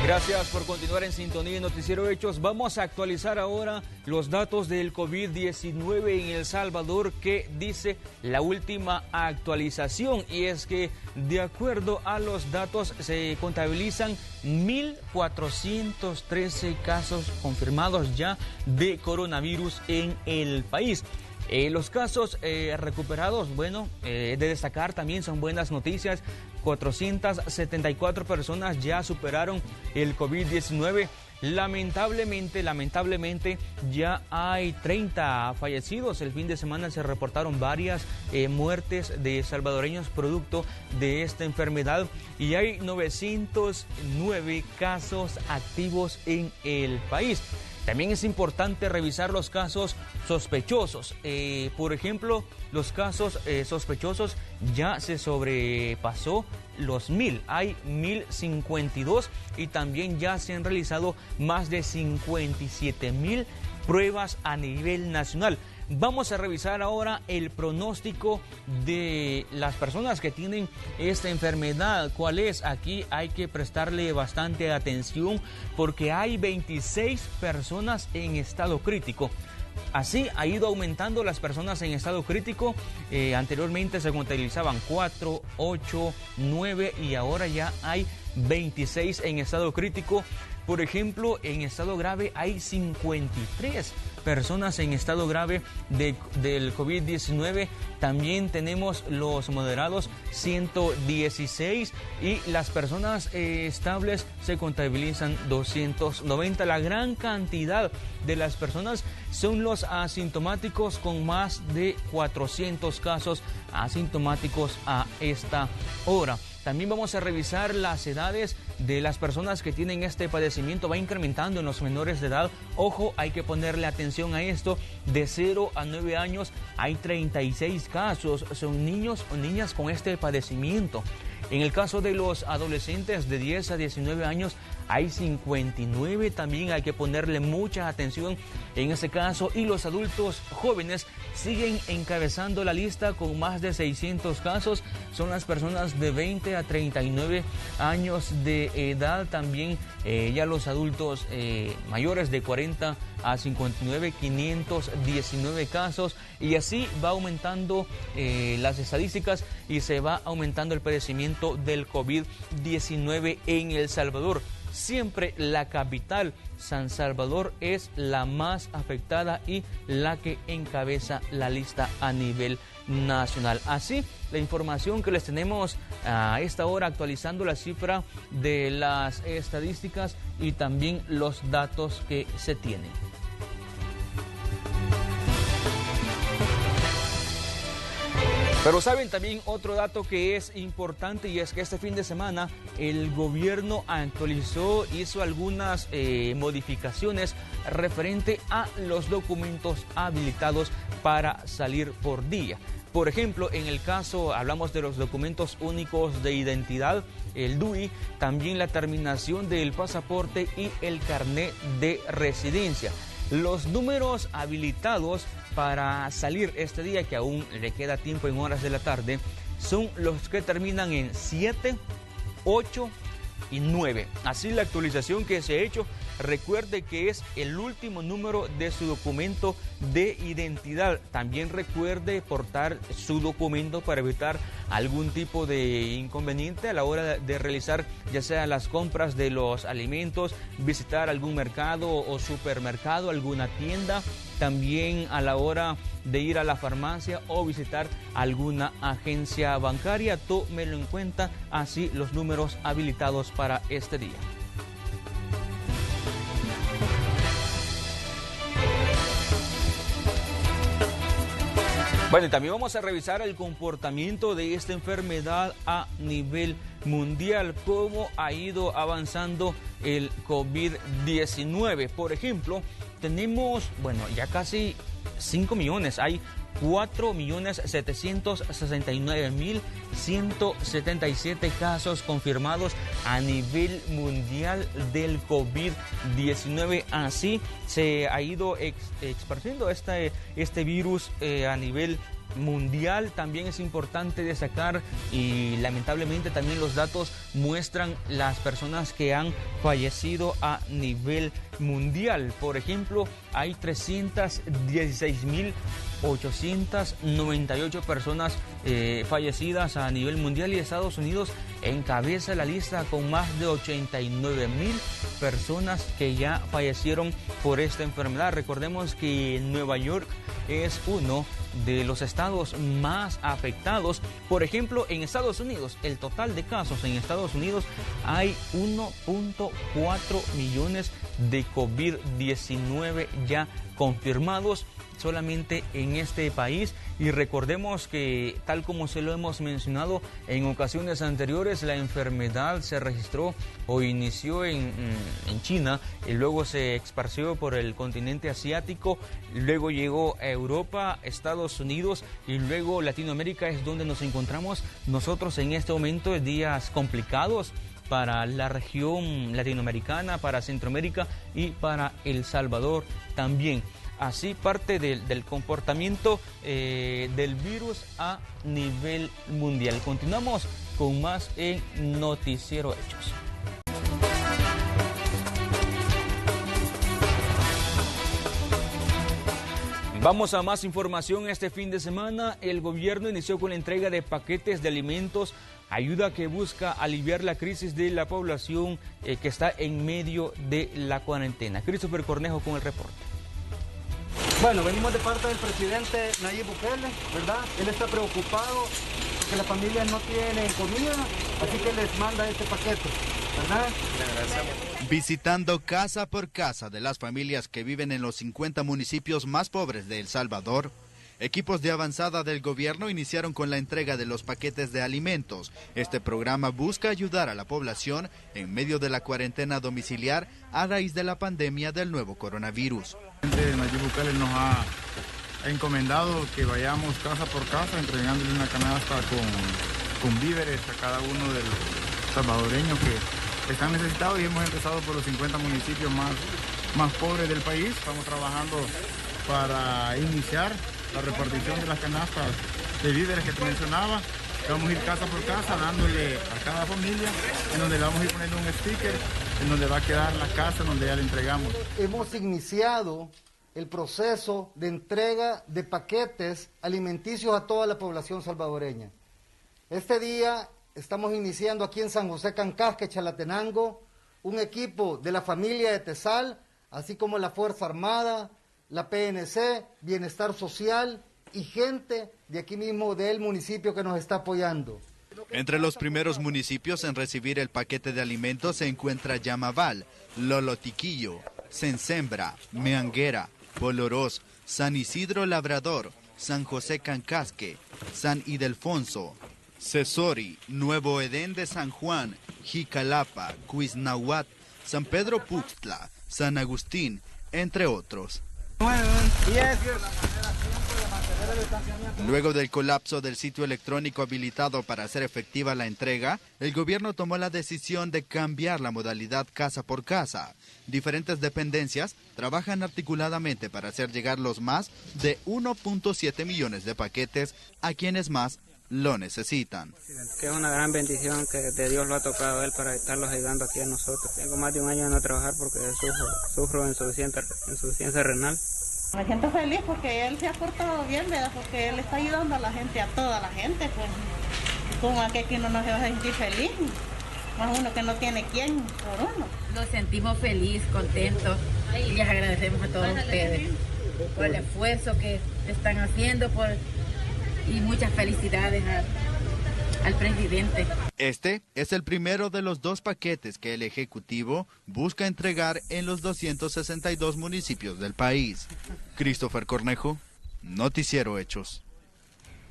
Gracias por continuar en sintonía en Noticiero Hechos. Vamos a actualizar ahora los datos del COVID-19 en El Salvador, que dice la última actualización, y es que de acuerdo a los datos se contabilizan 1.413 casos confirmados ya de coronavirus en el país. Los casos recuperados, bueno, de destacar también son buenas noticias. 474 personas ya superaron el COVID-19. Lamentablemente ya hay 30 fallecidos. El fin de semana se reportaron varias muertes de salvadoreños producto de esta enfermedad y hay 909 casos activos en el país. También es importante revisar los casos sospechosos. Por ejemplo, los casos sospechosos ya se sobrepasó los 1.000. Hay 1.052 y también ya se han realizado más de 57.000 pruebas a nivel nacional. Vamos a revisar ahora el pronóstico de las personas que tienen esta enfermedad. ¿Cuál es? Aquí hay que prestarle bastante atención porque hay 26 personas en estado crítico. Así ha ido aumentando las personas en estado crítico. Anteriormente se contabilizaban 4, 8, 9 y ahora ya hay 26 en estado crítico. Por ejemplo, en estado grave hay 53 personas en estado grave del COVID-19. También tenemos los moderados, 116, y las personas estables se contabilizan 290. La gran cantidad de las personas son los asintomáticos, con más de 400 casos asintomáticos a esta hora. También vamos a revisar las edades de las personas que tienen este padecimiento. Va incrementando en los menores de edad. Ojo, hay que ponerle atención a esto. De 0 a 9 años hay 36 casos. Son niños o niñas con este padecimiento. En el caso de los adolescentes de 10 a 19 años hay 59, también hay que ponerle mucha atención en ese caso. Y los adultos jóvenes siguen encabezando la lista con más de 600 casos. Son las personas de 20 a 39 años de edad. También ya los adultos mayores de 40 a 59, 519 casos. Y así va aumentando las estadísticas y se va aumentando el padecimiento del COVID-19 en El Salvador. Siempre la capital, San Salvador, es la más afectada y la que encabeza la lista a nivel nacional. Así, la información que les tenemos a esta hora, actualizando la cifra de las estadísticas y también los datos que se tienen. Pero saben también otro dato que es importante, y es que este fin de semana el gobierno actualizó, hizo algunas modificaciones referente a los documentos habilitados para salir por día. Por ejemplo, en el caso, hablamos de los documentos únicos de identidad, el DUI, también la terminación del pasaporte y el carnet de residencia. Los números habilitados para salir este día, que aún le queda tiempo en horas de la tarde, son los que terminan en 7, 8, Así la actualización que se ha hecho, recuerde que es el último número de su documento de identidad. También recuerde portar su documento para evitar algún tipo de inconveniente a la hora de realizar ya sea las compras de los alimentos, visitar algún mercado o supermercado, alguna tienda, también a la hora de ir a la farmacia o visitar alguna agencia bancaria. Tómelo en cuenta, así los números habilitados para este día. Bueno, y también vamos a revisar el comportamiento de esta enfermedad a nivel mundial, cómo ha ido avanzando el COVID-19. Por ejemplo, tenemos, ya casi 5 millones, hay 4.769.177 casos confirmados a nivel mundial del COVID-19. Así se ha ido esparciendo este virus a nivel mundial. También es importante destacar, y lamentablemente también los datos muestran las personas que han fallecido a nivel mundial. Por ejemplo, hay 316.898 personas fallecidas a nivel mundial, y Estados Unidos encabeza la lista con más de 89.000 personas que ya fallecieron por esta enfermedad. Recordemos que Nueva York es uno de los estados más afectados. Por ejemplo, en Estados Unidos, el total de casos en Estados Unidos, hay 1.4 millones de COVID-19 ya confirmados solamente en este país. Y recordemos que, tal como se lo hemos mencionado en ocasiones anteriores, la enfermedad se registró o inició en China, y luego se esparció por el continente asiático, luego llegó a Europa, Estados Unidos, y luego Latinoamérica. Es donde nos encontramos nosotros en este momento. Días complicados para la región latinoamericana, para Centroamérica y para El Salvador también. Así parte del comportamiento del virus a nivel mundial. Continuamos con más en Noticiero Hechos. Vamos a más información. Este fin de semana el gobierno inició con la entrega de paquetes de alimentos, ayuda que busca aliviar la crisis de la población que está en medio de la cuarentena. Christopher Cornejo con el reporte. Bueno, venimos de parte del presidente Nayib Bukele, ¿verdad? Él está preocupado porque las familias no tienen comida, así que les manda este paquete, ¿verdad? Visitando casa por casa de las familias que viven en los 50 municipios más pobres de El Salvador, equipos de avanzada del gobierno iniciaron con la entrega de los paquetes de alimentos. Este programa busca ayudar a la población en medio de la cuarentena domiciliar a raíz de la pandemia del nuevo coronavirus. Nayib Bukele nos ha encomendado que vayamos casa por casa entregándole una canasta con víveres a cada uno de los salvadoreños que están necesitados, y hemos empezado por los 50 municipios más pobres del país. Estamos trabajando para iniciar la repartición de las canastas de víveres que te mencionaba. Vamos a ir casa por casa dándole a cada familia, en donde le vamos a ir poniendo un sticker, en donde va a quedar la casa en donde ya le entregamos. Hemos iniciado el proceso de entrega de paquetes alimenticios a toda la población salvadoreña. Este día estamos iniciando aquí en San José Cancasque, Chalatenango, un equipo de la familia de Tesal, así como la Fuerza Armada, la PNC, Bienestar Social y gente de aquí mismo del municipio que nos está apoyando. Entre los primeros municipios en recibir el paquete de alimentos se encuentra Yamaval, Lolotiquillo, Sensembra, Meanguera, Polorós, San Isidro Labrador, San José Cancasque, San Ildefonso, Cesori, Nuevo Edén de San Juan, Jicalapa, Cuiznahuat, San Pedro Puxtla, San Agustín, entre otros. Luego del colapso del sitio electrónico habilitado para hacer efectiva la entrega, el gobierno tomó la decisión de cambiar la modalidad casa por casa. Diferentes dependencias trabajan articuladamente para hacer llegar los más de 1.7 millones de paquetes a quienes más lo necesitan. Que es una gran bendición que de Dios lo ha tocado a él para estarlos ayudando aquí a nosotros. Tengo más de un año de no trabajar porque sufro insuficiencia renal. Me siento feliz porque él se ha portado bien, ¿verdad? Porque él está ayudando a la gente, a toda la gente, pues. Como aquí uno no se va a sentir feliz, más uno que no tiene quien por uno. Nos sentimos feliz, contentos y les agradecemos a todos ustedes por el esfuerzo que están haciendo y muchas felicidades al presidente. Este es el primero de los 2 paquetes que el Ejecutivo busca entregar en los 262 municipios del país. Christopher Cornejo, Noticiero Hechos.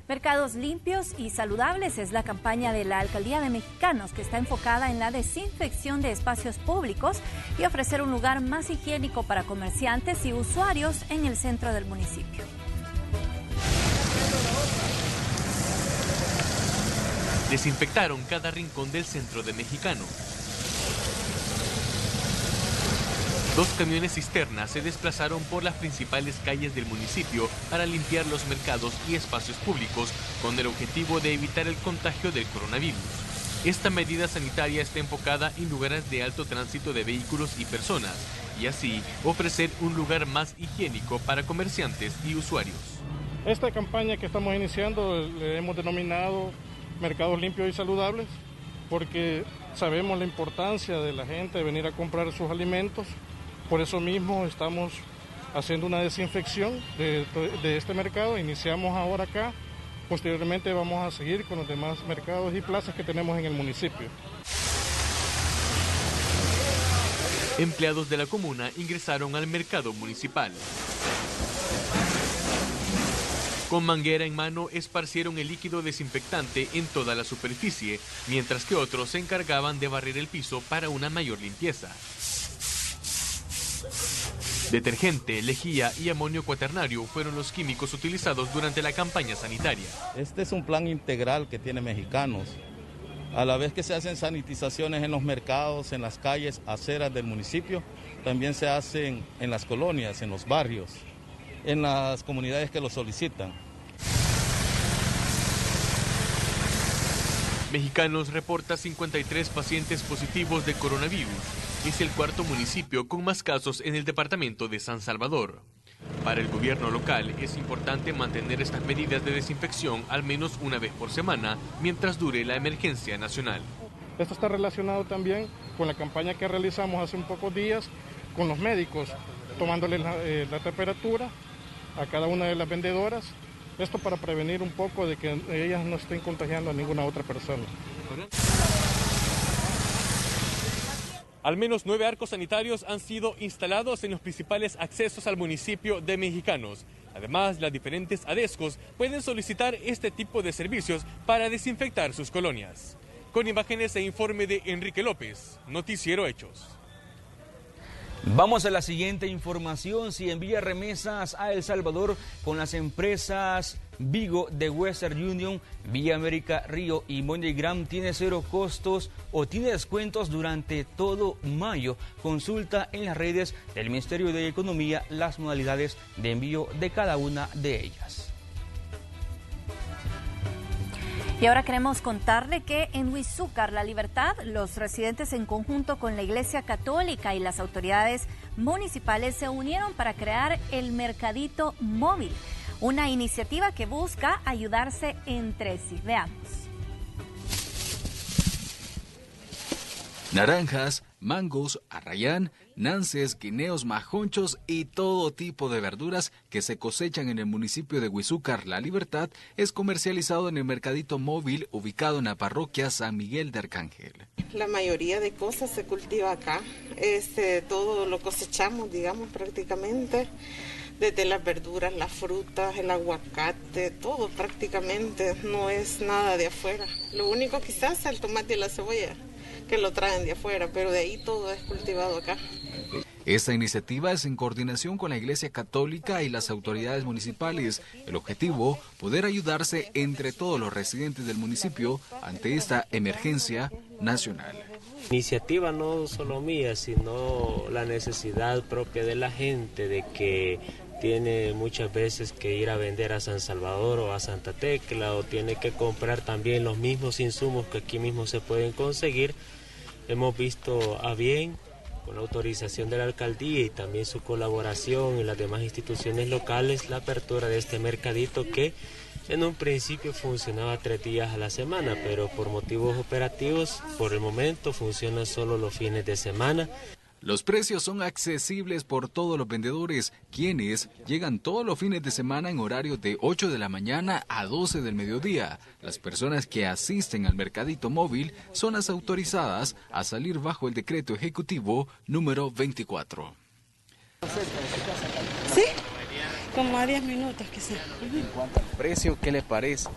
Mercados limpios y saludables es la campaña de la Alcaldía de Mexicanos, que está enfocada en la desinfección de espacios públicos y ofrecer un lugar más higiénico para comerciantes y usuarios en el centro del municipio. Desinfectaron cada rincón del centro de Mexicanos. 2 camiones cisternas se desplazaron por las principales calles del municipio para limpiar los mercados y espacios públicos con el objetivo de evitar el contagio del coronavirus. Esta medida sanitaria está enfocada en lugares de alto tránsito de vehículos y personas y así ofrecer un lugar más higiénico para comerciantes y usuarios. Esta campaña que estamos iniciando le hemos denominado Mercados Limpios y Saludables porque sabemos la importancia de la gente de venir a comprar sus alimentos. Por eso mismo estamos haciendo una desinfección de este mercado. Iniciamos ahora acá, posteriormente vamos a seguir con los demás mercados y plazas que tenemos en el municipio. Empleados de la comuna ingresaron al mercado municipal. Con manguera en mano esparcieron el líquido desinfectante en toda la superficie, mientras que otros se encargaban de barrer el piso para una mayor limpieza. Detergente, lejía y amonio cuaternario fueron los químicos utilizados durante la campaña sanitaria. Este es un plan integral que tiene Mexicanos. A la vez que se hacen sanitizaciones en los mercados, en las calles, aceras del municipio, también se hacen en las colonias, en los barrios, en las comunidades que lo solicitan. Mexicanos reporta 53 pacientes positivos de coronavirus. Es el 4º municipio con más casos en el departamento de San Salvador. Para el gobierno local es importante mantener estas medidas de desinfección al menos una vez por semana mientras dure la emergencia nacional. Esto está relacionado también con la campaña que realizamos hace un pocos días con los médicos, tomándoles la temperatura a cada una de las vendedoras. Esto para prevenir un poco de que ellas no estén contagiando a ninguna otra persona. Al menos 9 arcos sanitarios han sido instalados en los principales accesos al municipio de Mexicanos. Además, las diferentes ADESCOs pueden solicitar este tipo de servicios para desinfectar sus colonias. Con imágenes e informe de Enrique López, Noticiero Hechos. Vamos a la siguiente información. Si envía remesas a El Salvador con las empresas Vigo de Western Union, Vía América, Río y MoneyGram, tiene 0 costos o tiene descuentos durante todo mayo. Consulta en las redes del Ministerio de Economía las modalidades de envío de cada una de ellas. Y ahora queremos contarle que en Huizúcar, La Libertad, los residentes en conjunto con la Iglesia Católica y las autoridades municipales se unieron para crear el Mercadito Móvil, una iniciativa que busca ayudarse entre sí. Veamos. Naranjas, mangos, arrayán, nances, guineos, majonchos y todo tipo de verduras que se cosechan en el municipio de Huizúcar, La Libertad, es comercializado en el Mercadito Móvil ubicado en la parroquia San Miguel de Arcángel. La mayoría de cosas se cultiva acá, todo lo cosechamos, digamos, prácticamente, desde las verduras, las frutas, el aguacate, todo prácticamente, no es nada de afuera. Lo único quizás es el tomate y la cebolla, que lo traen de afuera, pero de ahí todo es cultivado acá. Esta iniciativa es en coordinación con la Iglesia Católica y las autoridades municipales. El objetivo, poder ayudarse entre todos los residentes del municipio ante esta emergencia nacional. Iniciativa no solo mía, sino la necesidad propia de la gente de que tiene muchas veces que ir a vender a San Salvador o a Santa Tecla, o tiene que comprar también los mismos insumos que aquí mismo se pueden conseguir. Hemos visto a bien, con la autorización de la alcaldía y también su colaboración en las demás instituciones locales, la apertura de este mercadito que en un principio funcionaba 3 días a la semana, pero por motivos operativos, por el momento funciona solo los fines de semana. Los precios son accesibles por todos los vendedores, quienes llegan todos los fines de semana en horario de 8 de la mañana a 12 del mediodía. Las personas que asisten al mercadito móvil son las autorizadas a salir bajo el decreto ejecutivo número 24. Sí, como a 10 minutos quizás. En cuanto al precio, ¿qué le parece?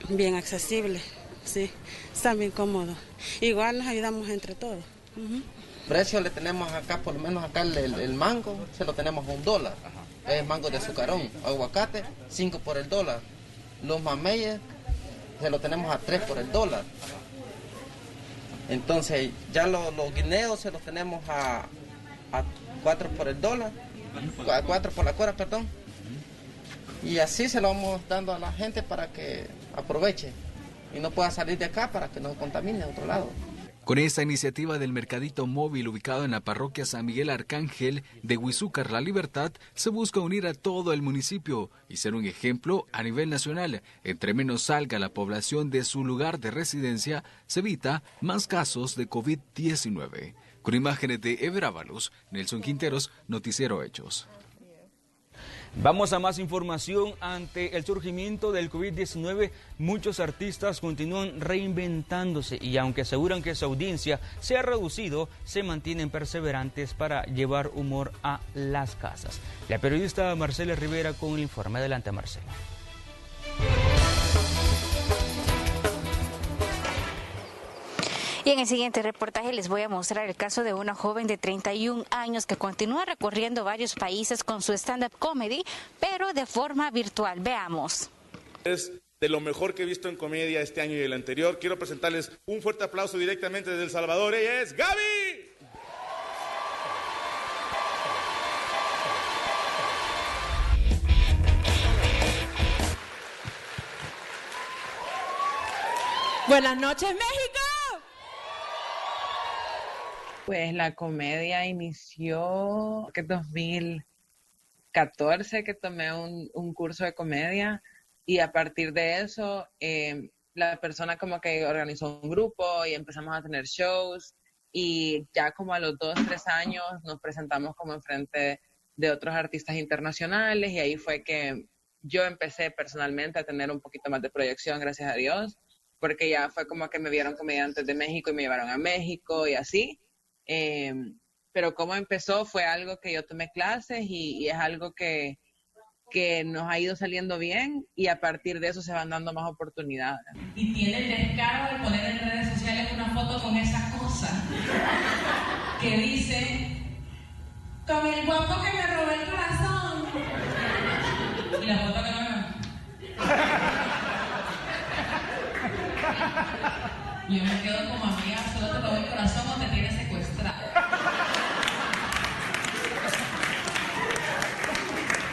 Bien accesible, sí, está bien cómodo. Igual nos ayudamos entre todos. Precio le tenemos acá, por lo menos acá el mango, se lo tenemos a $1. Es mango de azucarón. Aguacate, 5 por el dólar. Los mameyes, se lo tenemos a 3 por el dólar. Entonces, ya los guineos se los tenemos a 4 por el dólar. A 4 por la cuara, perdón. Y así se lo vamos dando a la gente para que aproveche y no pueda salir de acá para que no contamine a otro lado. Con esta iniciativa del mercadito móvil ubicado en la parroquia San Miguel Arcángel de Huizúcar La Libertad, se busca unir a todo el municipio y ser un ejemplo a nivel nacional. Entre menos salga la población de su lugar de residencia, se evita más casos de COVID-19. Con imágenes de Ever Ábalos, Nelson Quinteros, Noticiero Hechos. Vamos a más información. Ante el surgimiento del COVID-19, muchos artistas continúan reinventándose y aunque aseguran que su audiencia se ha reducido, se mantienen perseverantes para llevar humor a las casas. La periodista Marcela Rivera con el informe. Adelante, Marcela. Y en el siguiente reportaje les voy a mostrar el caso de una joven de 31 años que continúa recorriendo varios países con su stand-up comedy, pero de forma virtual. Veamos. Es de lo mejor que he visto en comedia este año y el anterior. Quiero presentarles un fuerte aplauso directamente desde El Salvador. Ella es Gaby. Buenas noches, México. Pues la comedia inició en 2014, que tomé un curso de comedia, y a partir de eso la persona como que organizó un grupo y empezamos a tener shows, y ya como a los 2-3 años nos presentamos como enfrente de otros artistas internacionales, y ahí fue que yo empecé personalmente a tener un poquito más de proyección, gracias a Dios, porque ya fue como que me vieron comediantes de México y me llevaron a México y así. Pero cómo empezó fue algo que yo tomé clases y es algo que nos ha ido saliendo bien, y a partir de eso se van dando más oportunidades. Y tiene el descaro de poner en redes sociales una foto con esa cosa que dice: con el guapo que me robó el corazón. Y la foto que no. Yo me quedo como amiga, solo te robó el corazón o te tienes secuestrado.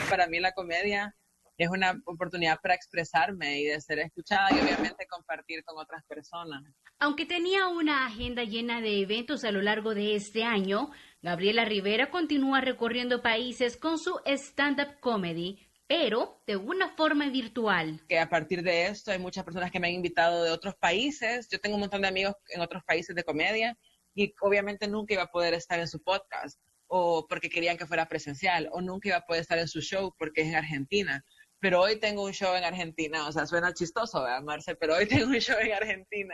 Para mí la comedia es una oportunidad para expresarme y de ser escuchada y obviamente compartir con otras personas. Aunque tenía una agenda llena de eventos a lo largo de este año, Gabriela Rivera continúa recorriendo países con su stand-up comedy, pero de una forma virtual. Que a partir de esto hay muchas personas que me han invitado de otros países. Yo tengo un montón de amigos en otros países de comedia y obviamente nunca iba a poder estar en su podcast o porque querían que fuera presencial, o nunca iba a poder estar en su show porque es en Argentina. Pero hoy tengo un show en Argentina, o sea, suena chistoso, ¿verdad, Marce? Pero hoy tengo un show en Argentina.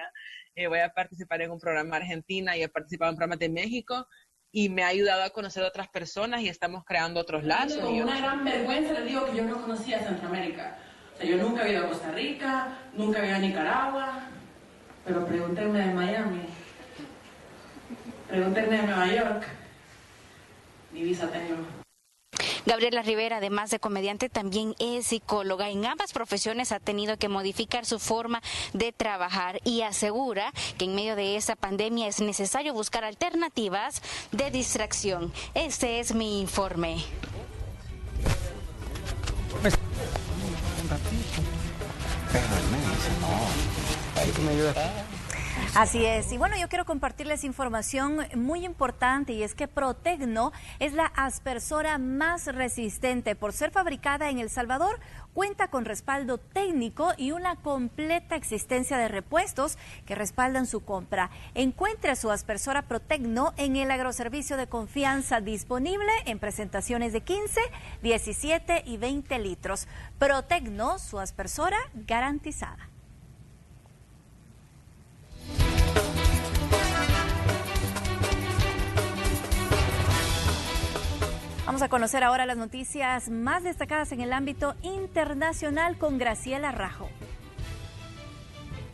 Voy a participar en un programa argentina y he participado en programas de México. Y me ha ayudado a conocer a otras personas y estamos creando otros lazos. Con una gran vergüenza les digo que yo no conocía Centroamérica. O sea, yo nunca había ido a Costa Rica, nunca había ido a Nicaragua, pero pregúntenme de Miami, pregúntenme de Nueva York, mi visa tengo. Gabriela Rivera, además de comediante, también es psicóloga. En ambas profesiones ha tenido que modificar su forma de trabajar y asegura que en medio de esta pandemia es necesario buscar alternativas de distracción. Este es mi informe. un ratito. Pero él me dice, no, ahí tú me ayudas. Así es. Y bueno, yo quiero compartirles información muy importante y es que Protecno es la aspersora más resistente. Por ser fabricada en El Salvador, cuenta con respaldo técnico y una completa existencia de repuestos que respaldan su compra. Encuentre su aspersora Protecno en el agroservicio de confianza, disponible en presentaciones de 15, 17 y 20 litros. Protecno, su aspersora garantizada. Vamos a conocer ahora las noticias más destacadas en el ámbito internacional con Graciela Rajo.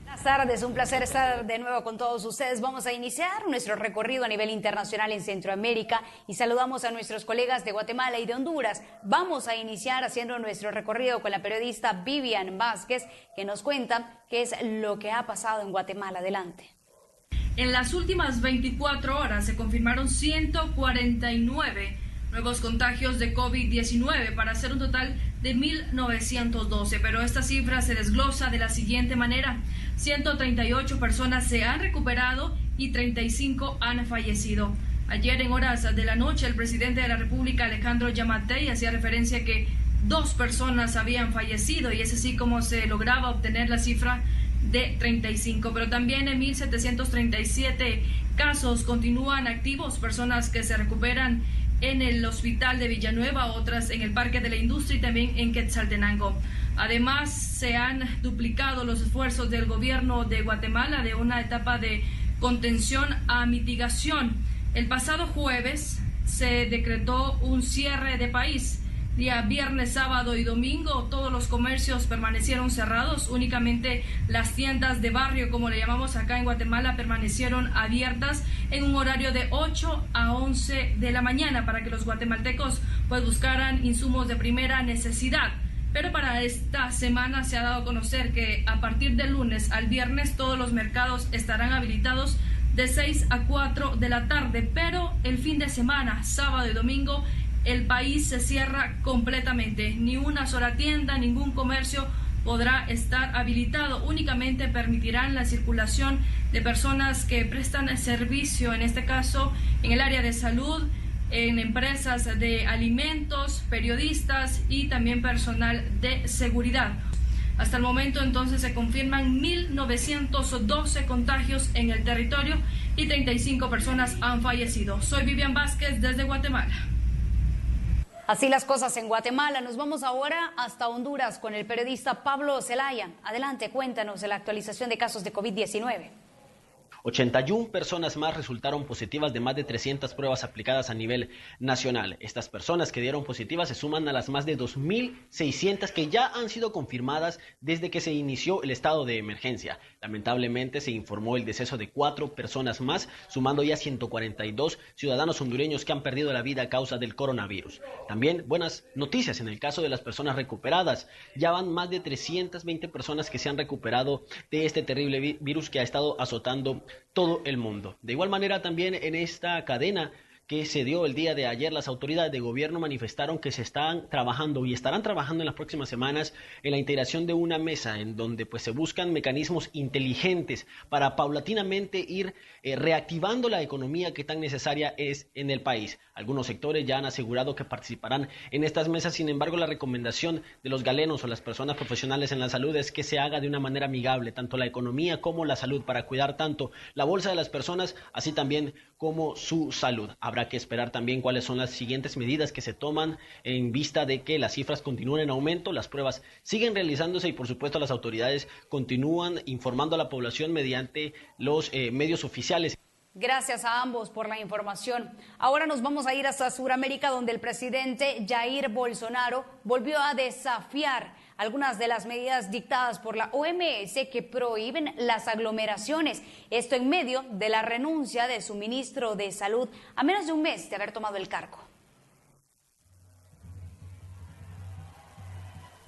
Buenas tardes, un placer estar de nuevo con todos ustedes. Vamos a iniciar nuestro recorrido a nivel internacional en Centroamérica y saludamos a nuestros colegas de Guatemala y de Honduras. Vamos a iniciar haciendo nuestro recorrido con la periodista Vivian Vázquez, que nos cuenta qué es lo que ha pasado en Guatemala. Adelante. En las últimas 24 horas se confirmaron 149 nuevos contagios de COVID-19 para hacer un total de 1.912, pero esta cifra se desglosa de la siguiente manera: 138 personas se han recuperado y 35 han fallecido. Ayer en horas de la noche el presidente de la República, Alejandro Yamatei, hacía referencia a que 2 personas habían fallecido y es así como se lograba obtener la cifra de 35, pero también en 1.737 casos continúan activos, personas que se recuperan en el hospital de Villanueva, otras en el Parque de la Industria y también en Quetzaltenango. Además, se han duplicado los esfuerzos del gobierno de Guatemala de una etapa de contención a mitigación. El pasado jueves se decretó un cierre de país. Día viernes, sábado y domingo todos los comercios permanecieron cerrados, únicamente las tiendas de barrio, como le llamamos acá en Guatemala, permanecieron abiertas en un horario de 8 a 11 de la mañana para que los guatemaltecos pues buscaran insumos de primera necesidad. Pero para esta semana se ha dado a conocer que a partir del lunes al viernes todos los mercados estarán habilitados de 6 a 4 de la tarde, pero el fin de semana, sábado y domingo, el país se cierra completamente. Ni una sola tienda, ningún comercio podrá estar habilitado. Únicamente permitirán la circulación de personas que prestan servicio, en este caso en el área de salud, en empresas de alimentos, periodistas y también personal de seguridad. Hasta el momento entonces se confirman 1.912 contagios en el territorio y 35 personas han fallecido. Soy Vivian Vázquez desde Guatemala. Así las cosas en Guatemala. Nos vamos ahora hasta Honduras con el periodista Pablo Zelaya. Adelante, cuéntanos de la actualización de casos de COVID-19. 81 personas más resultaron positivas de más de 300 pruebas aplicadas a nivel nacional. Estas personas que dieron positivas se suman a las más de 2.600 que ya han sido confirmadas desde que se inició el estado de emergencia. Lamentablemente se informó el deceso de 4 personas más, sumando ya 142 ciudadanos hondureños que han perdido la vida a causa del coronavirus. También buenas noticias en el caso de las personas recuperadas. Ya van más de 320 personas que se han recuperado de este terrible virus que ha estado azotando todo el mundo. De igual manera, también en esta cadena que se dio el día de ayer, las autoridades de gobierno manifestaron que se están trabajando y estarán trabajando en las próximas semanas en la integración de una mesa en donde pues se buscan mecanismos inteligentes para paulatinamente ir reactivando la economía que tan necesaria es en el país. Algunos sectores ya han asegurado que participarán en estas mesas. Sin embargo, la recomendación de los galenos o las personas profesionales en la salud es que se haga de una manera amigable, tanto la economía como la salud, para cuidar tanto la bolsa de las personas, así también como su salud. Habrá que esperar también cuáles son las siguientes medidas que se toman en vista de que las cifras continúen en aumento, las pruebas siguen realizándose y por supuesto las autoridades continúan informando a la población mediante los medios oficiales. Gracias a ambos por la información. Ahora nos vamos a ir hasta Sudamérica, donde el presidente Jair Bolsonaro volvió a desafiar algunas de las medidas dictadas por la OMS que prohíben las aglomeraciones. Esto en medio de la renuncia de su ministro de Salud a menos de un mes de haber tomado el cargo.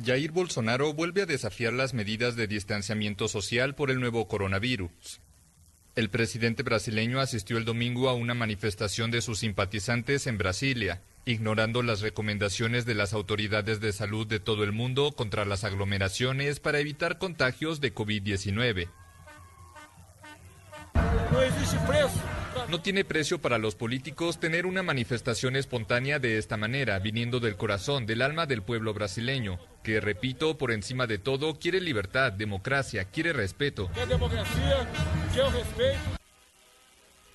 Jair Bolsonaro vuelve a desafiar las medidas de distanciamiento social por el nuevo coronavirus. El presidente brasileño asistió el domingo a una manifestación de sus simpatizantes en Brasilia, ignorando las recomendaciones de las autoridades de salud de todo el mundo contra las aglomeraciones para evitar contagios de COVID-19. No tiene precio para los políticos tener una manifestación espontánea de esta manera, viniendo del corazón, del alma del pueblo brasileño, que, repito, por encima de todo, quiere libertad, democracia, quiere respeto.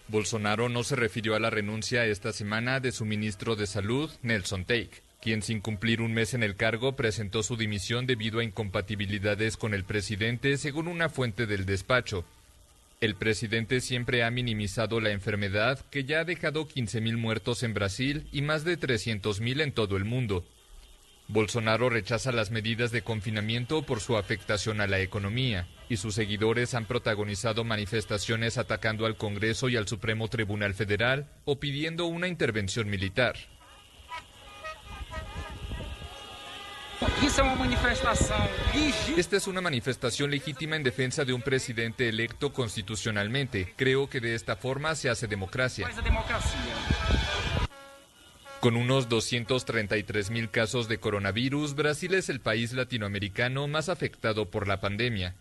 Bolsonaro no se refirió a la renuncia esta semana de su ministro de Salud, Nelson Teich, quien sin cumplir un mes en el cargo presentó su dimisión debido a incompatibilidades con el presidente, según una fuente del despacho. El presidente siempre ha minimizado la enfermedad, que ya ha dejado 15.000 muertos en Brasil y más de 300.000 en todo el mundo. Bolsonaro rechaza las medidas de confinamiento por su afectación a la economía, y sus seguidores han protagonizado manifestaciones atacando al Congreso y al Supremo Tribunal Federal o pidiendo una intervención militar. Esta es una manifestación legítima en defensa de un presidente electo constitucionalmente. Creo que de esta forma se hace democracia. Con unos 233.000 casos de coronavirus, Brasil es el país latinoamericano más afectado por la pandemia.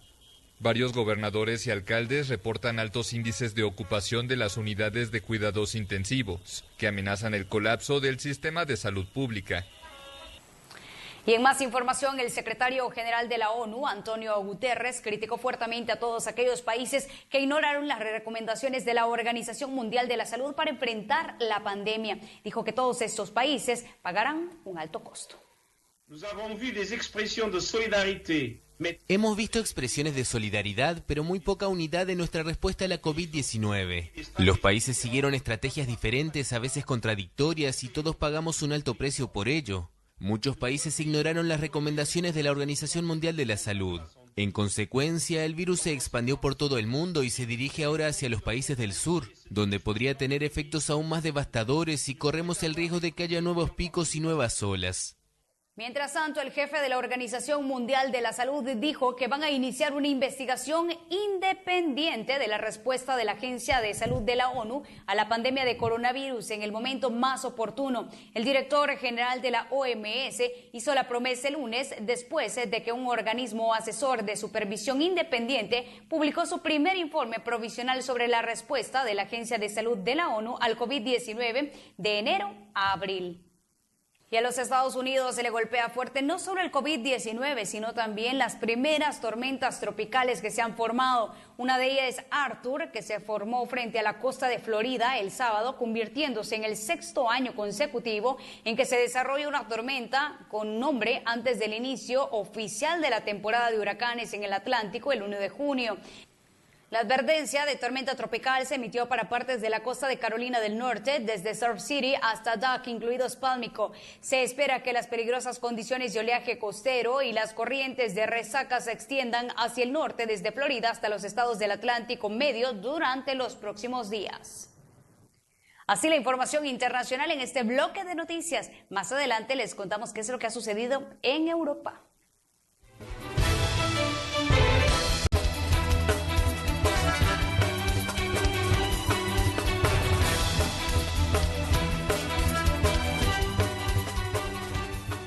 Varios gobernadores y alcaldes reportan altos índices de ocupación de las unidades de cuidados intensivos, que amenazan el colapso del sistema de salud pública. Y en más información, el secretario general de la ONU, Antonio Guterres, criticó fuertemente a todos aquellos países que ignoraron las recomendaciones de la Organización Mundial de la Salud para enfrentar la pandemia. Dijo que todos estos países pagarán un alto costo. Hemos visto expresiones de solidaridad, pero muy poca unidad en nuestra respuesta a la COVID-19. Los países siguieron estrategias diferentes, a veces contradictorias, y todos pagamos un alto precio por ello. Muchos países ignoraron las recomendaciones de la Organización Mundial de la Salud. En consecuencia, el virus se expandió por todo el mundo y se dirige ahora hacia los países del sur, donde podría tener efectos aún más devastadores y corremos el riesgo de que haya nuevos picos y nuevas olas. Mientras tanto, el jefe de la Organización Mundial de la Salud dijo que van a iniciar una investigación independiente de la respuesta de la Agencia de Salud de la ONU a la pandemia de coronavirus en el momento más oportuno. El director general de la OMS hizo la promesa el lunes después de que un organismo asesor de supervisión independiente publicó su primer informe provisional sobre la respuesta de la Agencia de Salud de la ONU al COVID-19 de enero a abril. Y a los Estados Unidos se le golpea fuerte no solo el COVID-19, sino también las primeras tormentas tropicales que se han formado. Una de ellas es Arthur, que se formó frente a la costa de Florida el sábado, convirtiéndose en el 6º año consecutivo en que se desarrolla una tormenta con nombre antes del inicio oficial de la temporada de huracanes en el Atlántico el 1 de junio. La advertencia de tormenta tropical se emitió para partes de la costa de Carolina del Norte, desde Surf City hasta Duck, incluidos Pálmico. Se espera que las peligrosas condiciones de oleaje costero y las corrientes de resaca se extiendan hacia el norte, desde Florida hasta los estados del Atlántico Medio durante los próximos días. Así la información internacional en este bloque de noticias. Más adelante les contamos qué es lo que ha sucedido en Europa.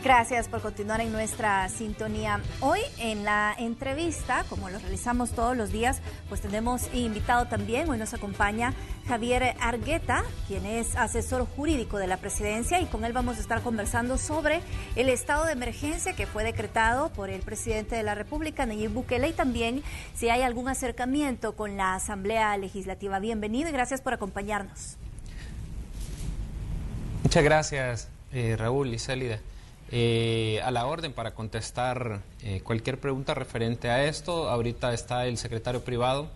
Gracias por continuar en nuestra sintonía. Hoy en la entrevista, como lo realizamos todos los días, pues tenemos invitado también, hoy nos acompaña Javier Argueta, quien es asesor jurídico de la presidencia, y con él vamos a estar conversando sobre el estado de emergencia que fue decretado por el presidente de la República, Nayib Bukele, y también si hay algún acercamiento con la Asamblea Legislativa. Bienvenido y gracias por acompañarnos. Muchas gracias, Raúl y Célida. A la orden para contestar cualquier pregunta referente a esto. Ahorita está el secretario privado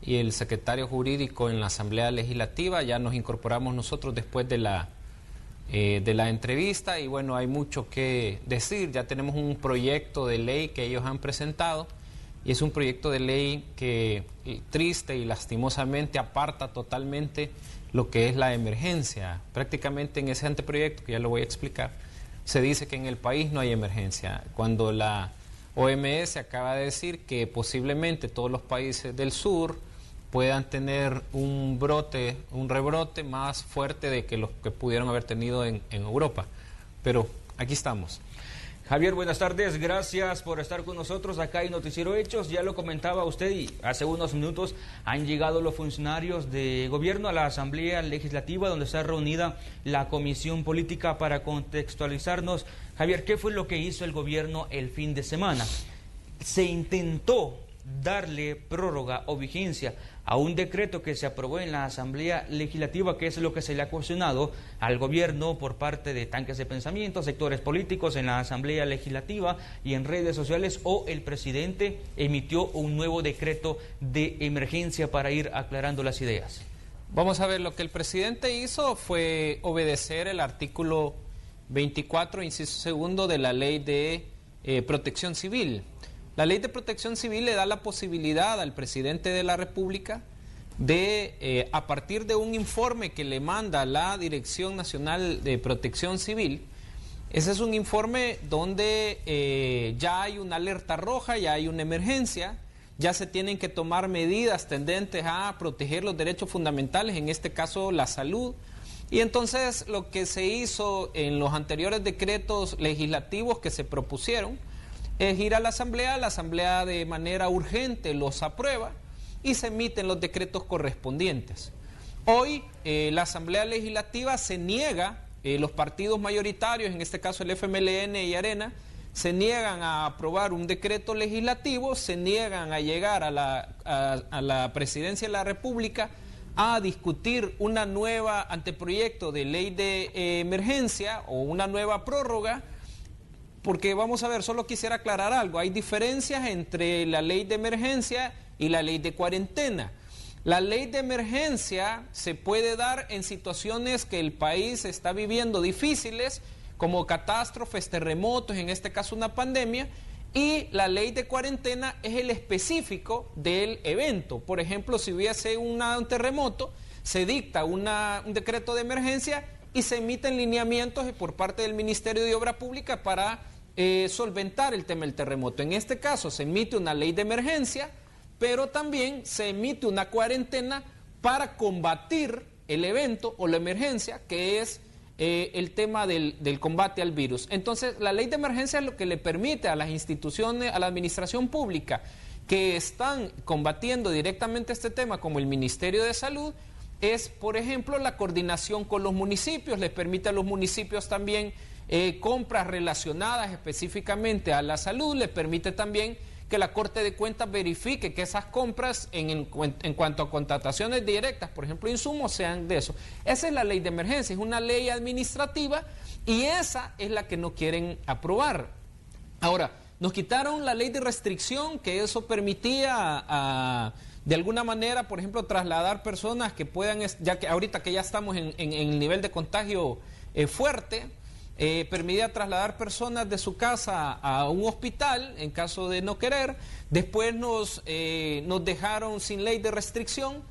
y el secretario jurídico en la Asamblea Legislativa. Ya nos incorporamos nosotros después de la entrevista y bueno, hay mucho que decir. Ya tenemos un proyecto de ley que ellos han presentado y es un proyecto de ley que triste y lastimosamente aparta totalmente lo que es la emergencia. Prácticamente en ese anteproyecto, que ya lo voy a explicar, se dice que en el país no hay emergencia, cuando la OMS acaba de decir que posiblemente todos los países del sur puedan tener un rebrote más fuerte de que los que pudieron haber tenido en Europa. Pero aquí estamos. Javier, buenas tardes, gracias por estar con nosotros acá en Noticiero Hechos. Ya lo comentaba usted y hace unos minutos han llegado los funcionarios de gobierno a la Asamblea Legislativa donde está reunida la Comisión Política para contextualizarnos. Javier, ¿qué fue lo que hizo el gobierno el fin de semana? Se intentó darle prórroga o vigencia a un decreto que se aprobó en la Asamblea Legislativa, que es lo que se le ha cuestionado al gobierno por parte de tanques de pensamiento, sectores políticos en la Asamblea Legislativa y en redes sociales, o el presidente emitió un nuevo decreto de emergencia para ir aclarando las ideas. Vamos a ver, lo que el presidente hizo fue obedecer el artículo 24, inciso segundo de la Ley de Protección Civil. La Ley de Protección Civil le da la posibilidad al presidente de la República de, a partir de un informe que le manda la Dirección Nacional de Protección Civil, ese es un informe donde ya hay una alerta roja, ya hay una emergencia, ya se tienen que tomar medidas tendentes a proteger los derechos fundamentales, en este caso la salud. Y entonces lo que se hizo en los anteriores decretos legislativos que se propusieron es ir a la Asamblea de manera urgente los aprueba y se emiten los decretos correspondientes. Hoy la Asamblea Legislativa se niega, los partidos mayoritarios, en este caso el FMLN y Arena, se niegan a aprobar un decreto legislativo, se niegan a llegar a la Presidencia de la República a discutir una nueva anteproyecto de ley de emergencia o una nueva prórroga. Porque vamos a ver, solo quisiera aclarar algo, hay diferencias entre la ley de emergencia y la ley de cuarentena. La ley de emergencia se puede dar en situaciones que el país está viviendo difíciles, como catástrofes, terremotos, en este caso una pandemia, y la ley de cuarentena es el específico del evento. Por ejemplo, si hubiese un terremoto, se dicta un decreto de emergencia y se emiten lineamientos por parte del Ministerio de Obra Pública para solventar el tema del terremoto. En este caso se emite una ley de emergencia, pero también se emite una cuarentena para combatir el evento o la emergencia, que es el tema del combate al virus. Entonces, la ley de emergencia es lo que le permite a las instituciones, a la administración pública que están combatiendo directamente este tema, como el Ministerio de Salud, es, por ejemplo, la coordinación con los municipios, les permite a los municipios también compras relacionadas específicamente a la salud, le permite también que la Corte de Cuentas verifique que esas compras en cuanto a contrataciones directas, por ejemplo insumos, sean de eso. Esa es la ley de emergencia, es una ley administrativa y esa es la que no quieren aprobar. Ahora, nos quitaron la ley de restricción, que eso permitía de alguna manera, por ejemplo, trasladar personas que puedan, ya que ahorita que ya estamos en el nivel de contagio fuerte, permitía trasladar personas de su casa a un hospital en caso de no querer. Después nos dejaron sin ley de restricción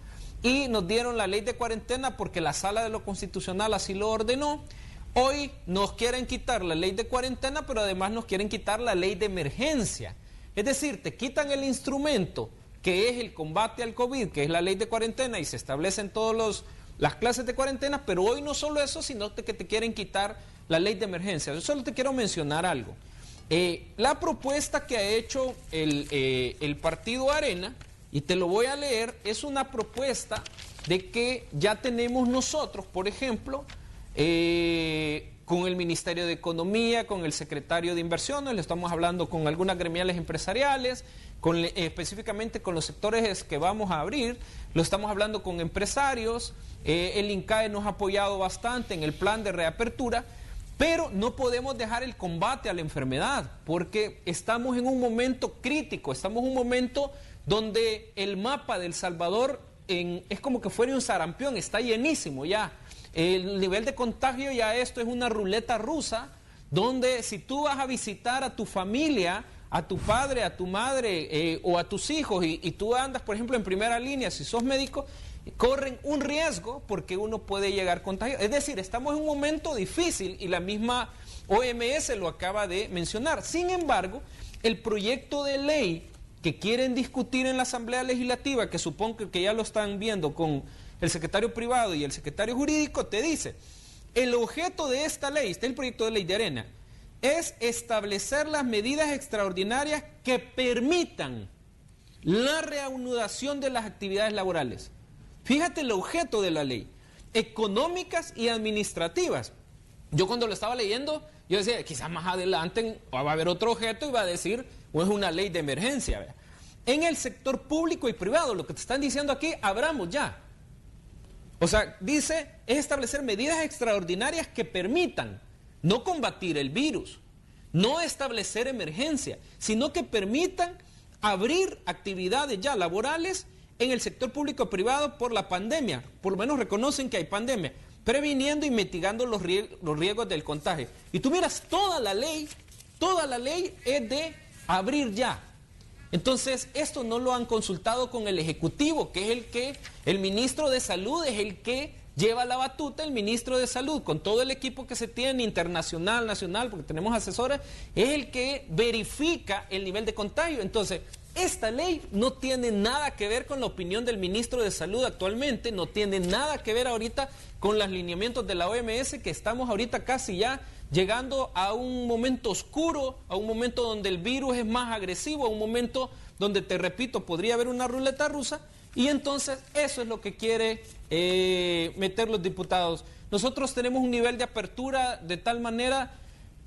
y nos dieron la ley de cuarentena porque la Sala de lo Constitucional así lo ordenó. Hoy nos quieren quitar la ley de cuarentena, pero además nos quieren quitar la ley de emergencia. Es decir, te quitan el instrumento que es el combate al COVID, que es la ley de cuarentena, y se establecen todas las clases de cuarentena, pero hoy no solo eso, sino que te quieren quitar la ley de emergencia. Yo solo te quiero mencionar algo. La propuesta que ha hecho el partido Arena, y te lo voy a leer, es una propuesta de que ya tenemos nosotros, por ejemplo, con el Ministerio de Economía, con el Secretario de Inversiones, le estamos hablando con algunas gremiales empresariales, específicamente con los sectores que vamos a abrir, lo estamos hablando con empresarios, el INCAE nos ha apoyado bastante en el plan de reapertura, pero no podemos dejar el combate a la enfermedad, porque estamos en un momento crítico, estamos en un momento donde el mapa de El Salvador es como que fuera un sarampión, está llenísimo ya. El nivel de contagio ya esto es una ruleta rusa, donde si tú vas a visitar a tu familia, a tu padre, a tu madre o a tus hijos y tú andas, por ejemplo, en primera línea, si sos médico, corren un riesgo porque uno puede llegar contagiado. Es decir, estamos en un momento difícil y la misma OMS lo acaba de mencionar. Sin embargo, el proyecto de ley que quieren discutir en la Asamblea Legislativa, que supongo que ya lo están viendo con el secretario privado y el secretario jurídico, te dice, el objeto de esta ley, este es el proyecto de ley de Arena, es establecer las medidas extraordinarias que permitan la reanudación de las actividades laborales. Fíjate el objeto de la ley, económicas y administrativas. Yo cuando lo estaba leyendo, yo decía, quizás más adelante va a haber otro objeto y va a decir, o es una ley de emergencia. ¿Verdad? En el sector público y privado, lo que te están diciendo aquí, abramos ya. O sea, dice, es establecer medidas extraordinarias que permitan no combatir el virus, no establecer emergencia, sino que permitan abrir actividades ya laborales en el sector público y privado por la pandemia. Por lo menos reconocen que hay pandemia, previniendo y mitigando los riesgos del contagio. Y tú miras, toda la ley es de abrir ya. Entonces, esto no lo han consultado con el Ejecutivo, que es el ministro de Salud es el que lleva la batuta, el ministro de Salud, con todo el equipo que se tiene, internacional, nacional, porque tenemos asesores, es el que verifica el nivel de contagio. Entonces, esta ley no tiene nada que ver con la opinión del ministro de Salud actualmente, no tiene nada que ver ahorita con los lineamientos de la OMS, que estamos ahorita casi ya llegando a un momento oscuro, a un momento donde el virus es más agresivo, a un momento donde, te repito, podría haber una ruleta rusa, y entonces eso es lo que quiere meter los diputados. Nosotros tenemos un nivel de apertura de tal manera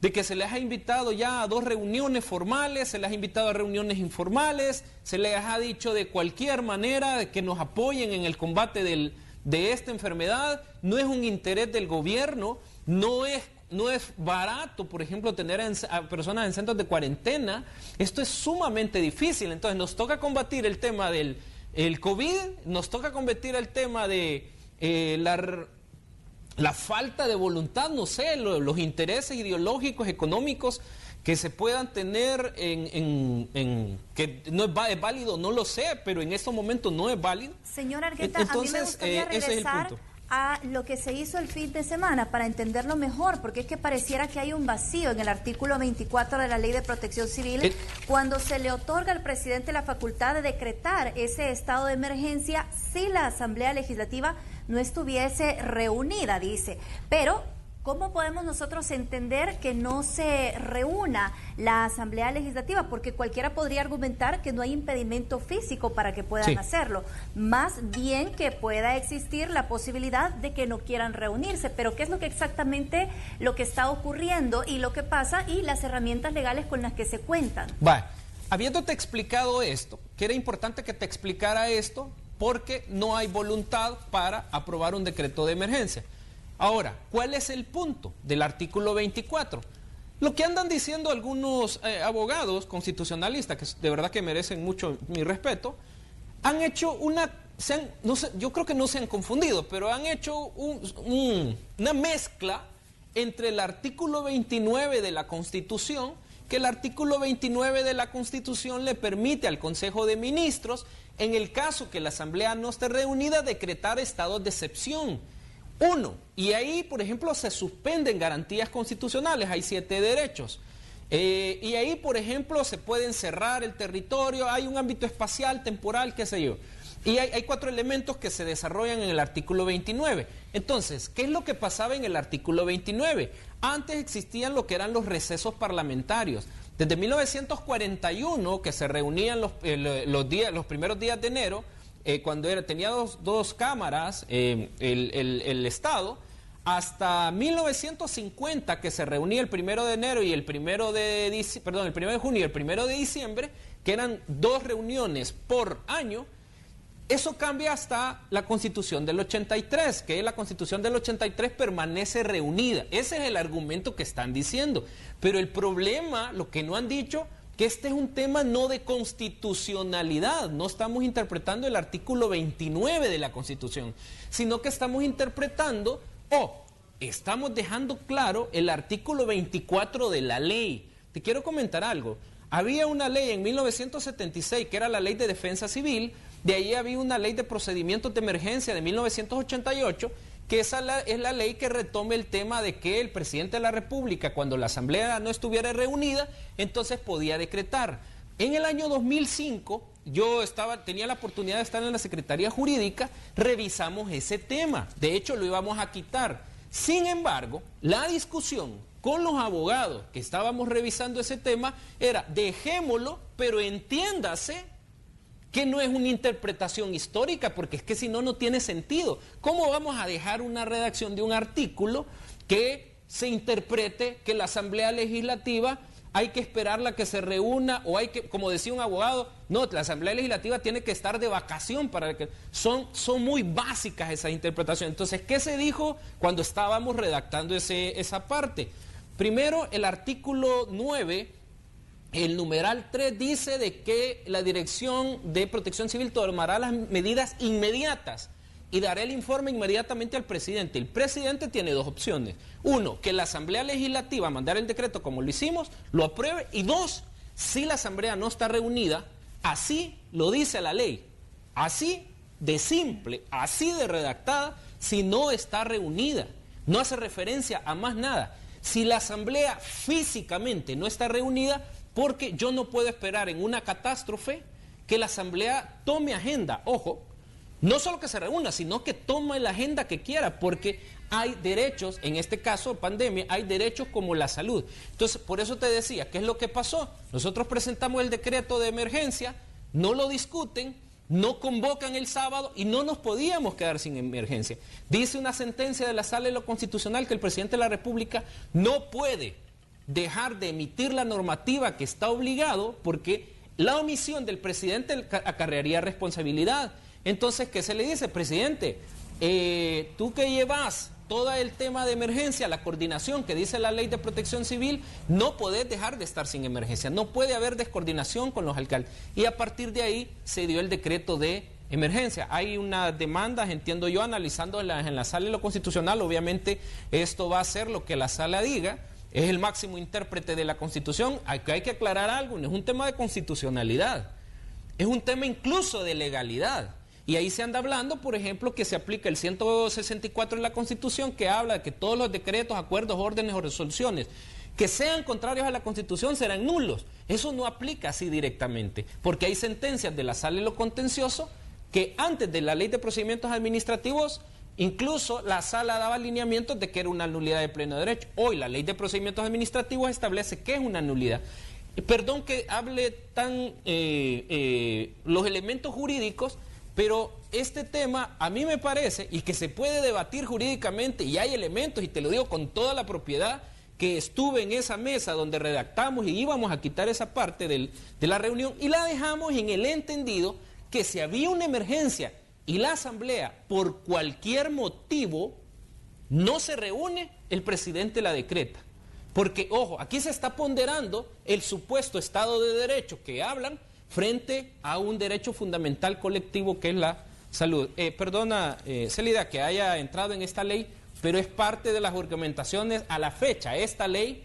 de que se les ha invitado ya a 2 reuniones formales, se les ha invitado a reuniones informales, se les ha dicho de cualquier manera de que nos apoyen en el combate de esta enfermedad. No es un interés del gobierno, no es barato, por ejemplo, tener a personas en centros de cuarentena. Esto es sumamente difícil. Entonces nos toca combatir el tema del COVID, nos toca combatir el tema de la falta de voluntad, no sé, los intereses ideológicos, económicos que se puedan tener que no es válido, no lo sé, pero en estos momentos no es válido. Señor Argueta, entonces, a mí me gustaría regresar ese es el punto. A lo que se hizo el fin de semana para entenderlo mejor, porque es que pareciera que hay un vacío en el artículo 24 de la Ley de Protección Civil cuando se le otorga al presidente la facultad de decretar ese estado de emergencia si la Asamblea Legislativa no estuviese reunida, dice. Pero, ¿cómo podemos nosotros entender que no se reúna la Asamblea Legislativa? Porque cualquiera podría argumentar que no hay impedimento físico para que puedan hacerlo. Más bien que pueda existir la posibilidad de que no quieran reunirse. Pero ¿qué es lo que exactamente lo que está ocurriendo y lo que pasa y las herramientas legales con las que se cuentan? Habiéndote explicado esto, que era importante que te explicara esto, porque no hay voluntad para aprobar un decreto de emergencia. Ahora, ¿cuál es el punto del artículo 24? Lo que andan diciendo algunos abogados constitucionalistas, que de verdad que merecen mucho mi respeto, han hecho yo creo que no se han confundido, pero han hecho una mezcla entre el artículo 29 de la Constitución, que el artículo 29 de la Constitución le permite al Consejo de Ministros, en el caso que la Asamblea no esté reunida, decretar estados de excepción. Y ahí, por ejemplo, se suspenden garantías constitucionales, hay 7 derechos. Y ahí, por ejemplo, se puede cerrar el territorio, hay un ámbito espacial, temporal, qué sé yo. Y hay 4 elementos que se desarrollan en el artículo 29. Entonces, ¿qué es lo que pasaba en el artículo 29? Antes existían lo que eran los recesos parlamentarios. Desde 1941, que se reunían los primeros días de enero, cuando tenía dos cámaras el Estado, hasta 1950, que se reunía el 1 de enero y el 1 de junio y el 1 de diciembre, que eran 2 reuniones por año. Eso cambia hasta la Constitución del 83, que la Constitución del 83 permanece reunida. Ese es el argumento que están diciendo. Pero el problema, lo que no han dicho, que este es un tema no de constitucionalidad, no estamos interpretando el artículo 29 de la Constitución, sino que estamos interpretando, estamos dejando claro el artículo 24 de la ley. Te quiero comentar algo. Había una ley en 1976, que era la Ley de Defensa Civil, de ahí había una Ley de Procedimientos de Emergencia de 1988, que esa es la ley que retome el tema de que el presidente de la República, cuando la Asamblea no estuviera reunida, entonces podía decretar. En el año 2005, yo tenía la oportunidad de estar en la Secretaría Jurídica, revisamos ese tema. De hecho, lo íbamos a quitar. Sin embargo, la discusión con los abogados que estábamos revisando ese tema era, dejémoslo, pero entiéndase que no es una interpretación histórica, porque es que si no, no tiene sentido. ¿Cómo vamos a dejar una redacción de un artículo que se interprete que la Asamblea Legislativa hay que esperarla que se reúna, o hay que, como decía un abogado, no, la Asamblea Legislativa tiene que estar de vacación para que... Son muy básicas esas interpretaciones. Entonces, ¿qué se dijo cuando estábamos redactando esa parte? Primero, el artículo 9, el numeral 3 dice de que la Dirección de Protección Civil tomará las medidas inmediatas y dará el informe inmediatamente al presidente. El presidente tiene dos opciones. Uno, que la Asamblea Legislativa mandara el decreto como lo hicimos, lo apruebe. Y dos, si la Asamblea no está reunida, así lo dice la ley. Así de simple, así de redactada, si no está reunida. No hace referencia a más nada. Si la Asamblea físicamente no está reunida, porque yo no puedo esperar en una catástrofe que la Asamblea tome agenda. Ojo, no solo que se reúna, sino que tome la agenda que quiera, porque hay derechos, en este caso pandemia, hay derechos como la salud. Entonces, por eso te decía, ¿qué es lo que pasó? Nosotros presentamos el decreto de emergencia, no lo discuten, no convocan el sábado y no nos podíamos quedar sin emergencia. Dice una sentencia de la Sala de lo Constitucional que el presidente de la República no puede dejar de emitir la normativa que está obligado, porque la omisión del presidente acarrearía responsabilidad. Entonces, ¿qué se le dice? Presidente, tú que llevas todo el tema de emergencia, la coordinación que dice la Ley de Protección Civil, no podés dejar de estar sin emergencia, no puede haber descoordinación con los alcaldes. Y a partir de ahí se dio el decreto de emergencia. Hay unas demandas, entiendo yo, analizándolas en la Sala de lo Constitucional. Obviamente esto va a ser lo que la Sala diga, es el máximo intérprete de la Constitución. Hay que aclarar algo, no es un tema de constitucionalidad, es un tema incluso de legalidad. Y ahí se anda hablando, por ejemplo, que se aplica el 164 de la Constitución, que habla de que todos los decretos, acuerdos, órdenes o resoluciones que sean contrarios a la Constitución serán nulos. Eso no aplica así directamente, porque hay sentencias de la Sala de lo Contencioso que antes de la Ley de Procedimientos Administrativos, incluso la Sala daba lineamientos de que era una nulidad de pleno derecho. Hoy la Ley de Procedimientos Administrativos establece que es una nulidad. Perdón que hable tan los elementos jurídicos, pero este tema a mí me parece, y que se puede debatir jurídicamente, y hay elementos, y te lo digo con toda la propiedad, que estuve en esa mesa donde redactamos y íbamos a quitar esa parte de la reunión, y la dejamos en el entendido que si había una emergencia y la Asamblea por cualquier motivo no se reúne, el presidente la decreta. Porque, ojo, aquí se está ponderando el supuesto Estado de Derecho que hablan frente a un derecho fundamental colectivo que es la salud. Perdona, Celida, que haya entrado en esta ley, pero es parte de las argumentaciones a la fecha. Esta ley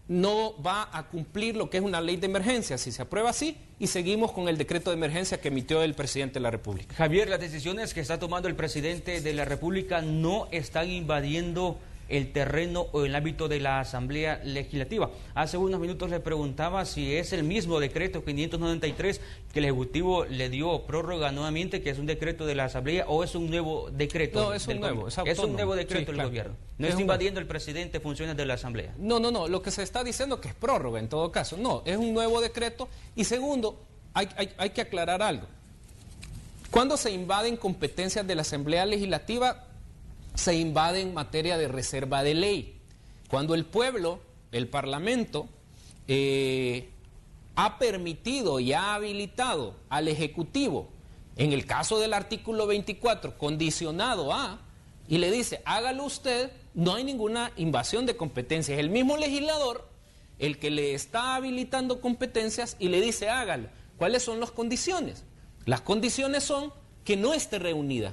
no va a cumplir lo que es una ley de emergencia, si se aprueba así, y seguimos con el decreto de emergencia que emitió el presidente de la República. Javier, las decisiones que está tomando el presidente de la República no están invadiendo el terreno o el ámbito de la Asamblea Legislativa. Hace unos minutos le preguntaba si es el mismo decreto 593 que el Ejecutivo le dio prórroga nuevamente, que es un decreto de la Asamblea, o es un nuevo decreto. No, es un nuevo, es un nuevo decreto, sí, del claro, gobierno. No está invadiendo el presidente funciones de la Asamblea. No, lo que se está diciendo que es prórroga en todo caso. No, es un nuevo decreto. Y segundo, hay que aclarar algo. Cuando se invaden competencias de la Asamblea Legislativa, se invade en materia de reserva de ley. Cuando el pueblo, el Parlamento, ha permitido y ha habilitado al Ejecutivo, en el caso del artículo 24, condicionado a, y le dice, hágalo usted, no hay ninguna invasión de competencias. Es el mismo legislador el que le está habilitando competencias y le dice, hágalo. ¿Cuáles son las condiciones? Las condiciones son que no esté reunida.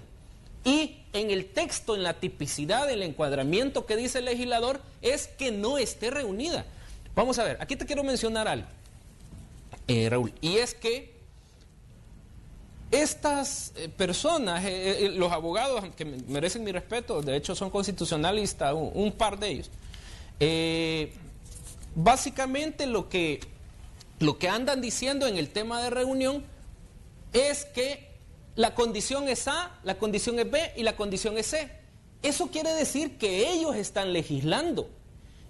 Y en el texto, en la tipicidad, el encuadramiento que dice el legislador, es que no esté reunida. Vamos a ver, aquí te quiero mencionar algo, Raúl, y es que estas personas, los abogados que merecen mi respeto, de hecho son constitucionalistas, un par de ellos, básicamente lo que lo que andan diciendo en el tema de reunión es que la condición es A, la condición es B y la condición es C. Eso quiere decir que ellos están legislando.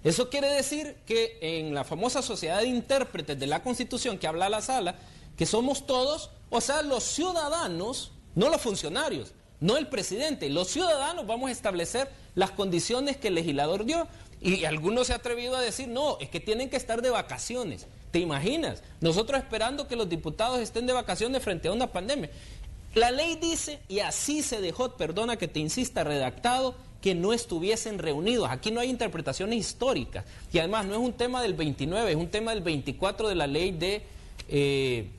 Eso quiere decir que en la famosa sociedad de intérpretes de la Constitución que habla la sala, que somos todos, o sea, los ciudadanos, no los funcionarios, no el presidente, los ciudadanos vamos a establecer las condiciones que el legislador dio. Y algunos se han atrevido a decir, no, es que tienen que estar de vacaciones. ¿Te imaginas? Nosotros esperando que los diputados estén de vacaciones frente a una pandemia. La ley dice, y así se dejó, perdona que te insista, redactado, que no estuviesen reunidos. Aquí no hay interpretaciones históricas. Y además no es un tema del 29, es un tema del 24 de la ley de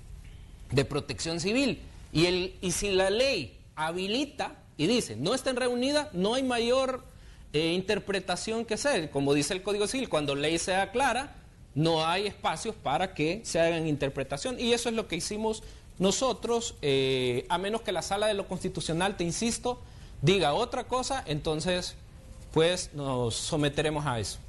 protección civil. Y si la ley habilita y dice, no estén reunidas, no hay mayor interpretación que hacer. Como dice el Código Civil, cuando ley sea clara, no hay espacios para que se hagan interpretación. Y eso es lo que hicimos nosotros, a menos que la Sala de lo Constitucional, te insisto, diga otra cosa, entonces pues nos someteremos a eso.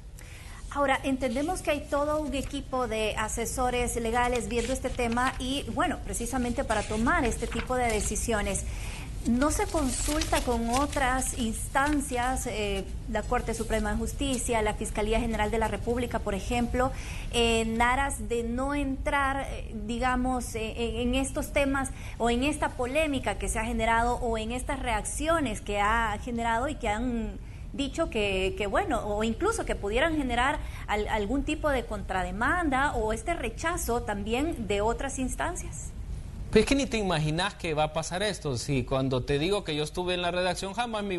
Ahora, entendemos que hay todo un equipo de asesores legales viendo este tema y, bueno, precisamente para tomar este tipo de decisiones. ¿No se consulta con otras instancias, la Corte Suprema de Justicia, la Fiscalía General de la República, por ejemplo, en aras de no entrar, digamos, en estos temas o en esta polémica que se ha generado o en estas reacciones que ha generado y que han dicho que bueno, o incluso que pudieran generar algún tipo de contrademanda o este rechazo también de otras instancias? Pues es que ni te imaginas que va a pasar esto. Si cuando te digo que yo estuve en la redacción, jamás me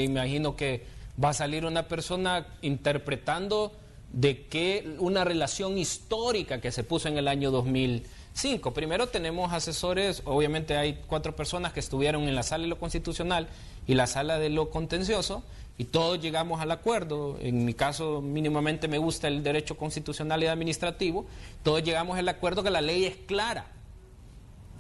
imagino que va a salir una persona interpretando de que una relación histórica que se puso en el año 2005. Primero tenemos asesores, obviamente hay 4 personas que estuvieron en la Sala de lo Constitucional y la Sala de lo Contencioso, y todos llegamos al acuerdo. En mi caso, mínimamente me gusta el derecho constitucional y administrativo. Todos llegamos al acuerdo que la ley es clara.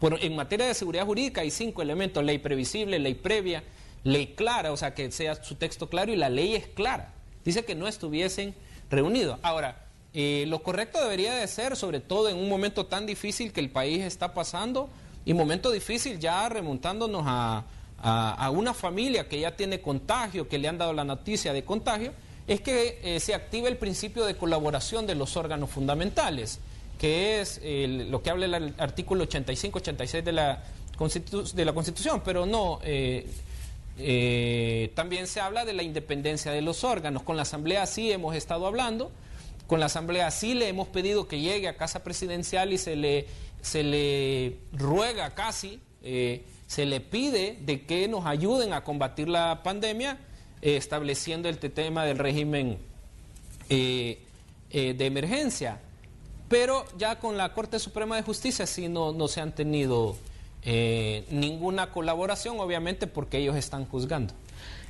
En materia de seguridad jurídica hay 5 elementos: ley previsible, ley previa, ley clara, o sea, que sea su texto claro, y la ley es clara. Dice que no estuviesen reunidos. Ahora, lo correcto debería de ser, sobre todo en un momento tan difícil que el país está pasando, y momento difícil ya remontándonos a una familia que ya tiene contagio, que le han dado la noticia de contagio, es que se active el principio de colaboración de los órganos fundamentales, que es lo que habla el artículo 85-86 de la Constitución, pero no, también se habla de la independencia de los órganos. Con la Asamblea sí hemos estado hablando, con la Asamblea sí le hemos pedido que llegue a Casa Presidencial y se le ruega casi, se le pide de que nos ayuden a combatir la pandemia, estableciendo el tema del régimen de emergencia. Pero ya con la Corte Suprema de Justicia sí no se han tenido ninguna colaboración, obviamente porque ellos están juzgando.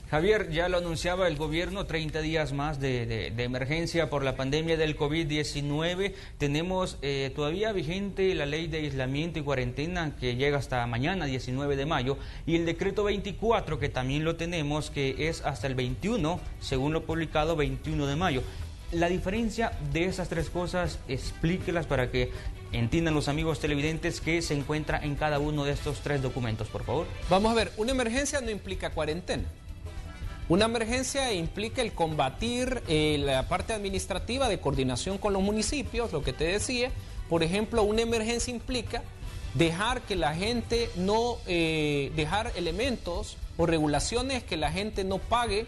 Javier, ya lo anunciaba el gobierno, 30 días más de emergencia por la pandemia del COVID-19. Tenemos todavía vigente la ley de aislamiento y cuarentena que llega hasta mañana, 19 de mayo, y el decreto 24, que también lo tenemos, que es hasta el 21, según lo publicado, 21 de mayo. La diferencia de esas 3 cosas, explíquelas para que entiendan los amigos televidentes qué se encuentra en cada uno de estos 3 documentos, por favor. Vamos a ver, una emergencia no implica cuarentena. Una emergencia implica el combatir la parte administrativa de coordinación con los municipios, lo que te decía. Por ejemplo, una emergencia implica dejar que la gente no, dejar elementos o regulaciones que la gente no pague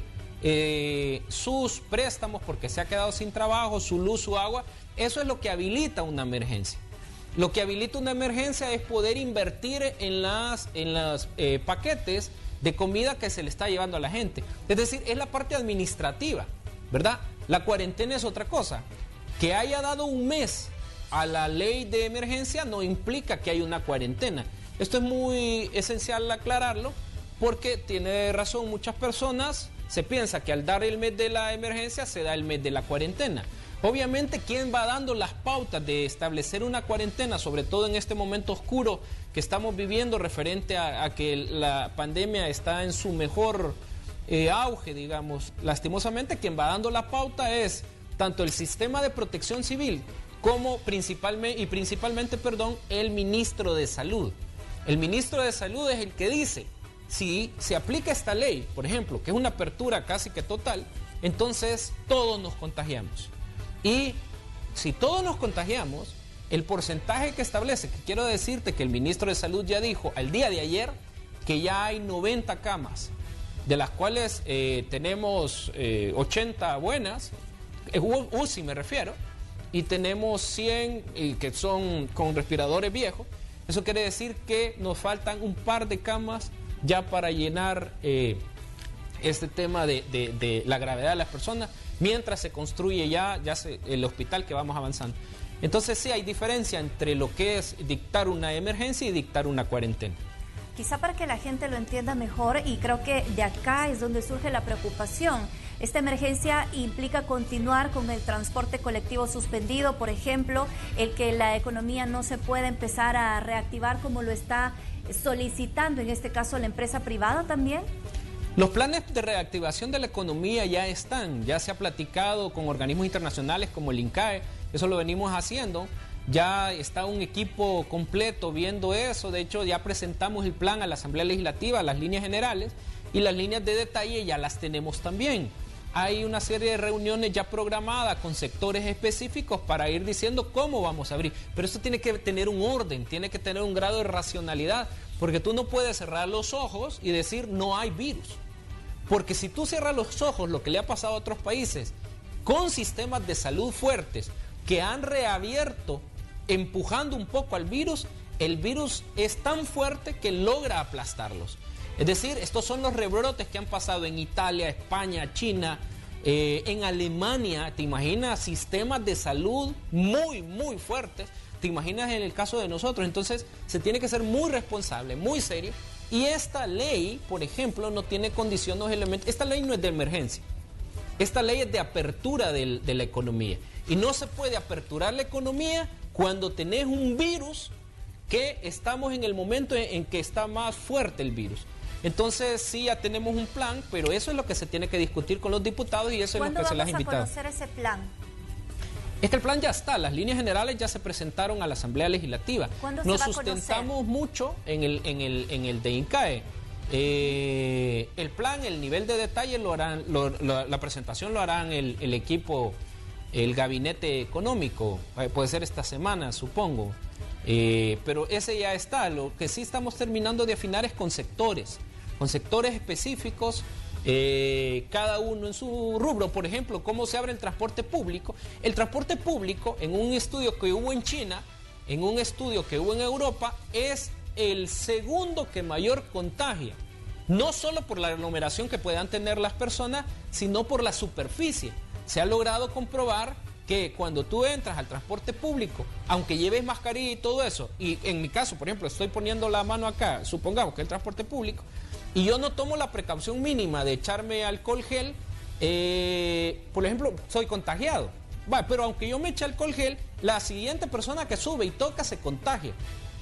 sus préstamos porque se ha quedado sin trabajo, su luz, su agua. Eso es lo que habilita una emergencia. Lo que habilita una emergencia es poder invertir en los paquetes de comida que se le está llevando a la gente. Es decir, es la parte administrativa, ¿verdad? La cuarentena es otra cosa. Que haya dado un mes a la ley de emergencia no implica que haya una cuarentena. Esto es muy esencial aclararlo, porque tiene razón muchas personas. Se piensa que al dar el mes de la emergencia se da el mes de la cuarentena. Obviamente, ¿quién va dando las pautas de establecer una cuarentena, sobre todo en este momento oscuro que estamos viviendo referente a que la pandemia está en su mejor auge, digamos? Lastimosamente, quien va dando la pauta es tanto el sistema de protección civil como principalmente el ministro de Salud. El ministro de Salud es el que dice, si se aplica esta ley, por ejemplo, que es una apertura casi que total, entonces todos nos contagiamos. Y si todos nos contagiamos, el porcentaje que establece, que quiero decirte que el ministro de Salud ya dijo al día de ayer que ya hay 90 camas, de las cuales tenemos 80 buenas, UCI me refiero, y tenemos 100 que son con respiradores viejos. Eso quiere decir que nos faltan un par de camas ya para llenar este tema de la gravedad de las personas, mientras se construye el hospital que vamos avanzando. Entonces sí hay diferencia entre lo que es dictar una emergencia y dictar una cuarentena. Quizá para que la gente lo entienda mejor, y creo que de acá es donde surge la preocupación. Esta emergencia implica continuar con el transporte colectivo suspendido, por ejemplo, el que la economía no se pueda empezar a reactivar como lo está solicitando en este caso la empresa privada también. Los planes de reactivación de la economía ya están, ya se ha platicado con organismos internacionales como el INCAE, eso lo venimos haciendo, ya está un equipo completo viendo eso, de hecho ya presentamos el plan a la Asamblea Legislativa, las líneas generales, y las líneas de detalle ya las tenemos también. Hay una serie de reuniones ya programadas con sectores específicos para ir diciendo cómo vamos a abrir, pero esto tiene que tener un orden, tiene que tener un grado de racionalidad, porque tú no puedes cerrar los ojos y decir no hay virus. Porque si tú cierras los ojos, lo que le ha pasado a otros países con sistemas de salud fuertes que han reabierto empujando un poco al virus, el virus es tan fuerte que logra aplastarlos. Es decir, estos son los rebrotes que han pasado en Italia, España, China, en Alemania. ¿Te imaginas sistemas de salud muy, muy fuertes? ¿Te imaginas en el caso de nosotros? Entonces se tiene que ser muy responsable, muy serio. Y esta ley, por ejemplo, no tiene condiciones, elementos. Esta ley no es de emergencia. Esta ley es de apertura de la economía. Y no se puede aperturar la economía cuando tenés un virus que estamos en el momento en que está más fuerte el virus. Entonces sí, ya tenemos un plan, pero eso es lo que se tiene que discutir con los diputados y eso es lo que se les ha invitado. ¿Cuándo vamos a conocer ese plan? Es que el plan ya está, las líneas generales ya se presentaron a la Asamblea Legislativa. ¿Cuándo Nos se va a sustentamos mucho en el de INCAE. El plan, el nivel de detalle lo harán, la presentación lo harán el equipo, el gabinete económico, puede ser esta semana, supongo. Pero ese ya está. Lo que sí estamos terminando de afinar es con sectores específicos, cada uno en su rubro. Por ejemplo, cómo se abre el transporte público. El transporte público, en un estudio que hubo en China, en un estudio que hubo en Europa, es el segundo que mayor contagia. No solo por la aglomeración que puedan tener las personas, sino por la superficie. Se ha logrado comprobar que cuando tú entras al transporte público, aunque lleves mascarilla y todo eso, y en mi caso, por ejemplo, estoy poniendo la mano acá, supongamos que el transporte público, y yo no tomo la precaución mínima de echarme alcohol gel, por ejemplo, soy contagiado. Pero aunque yo me eche alcohol gel, la siguiente persona que sube y toca se contagia.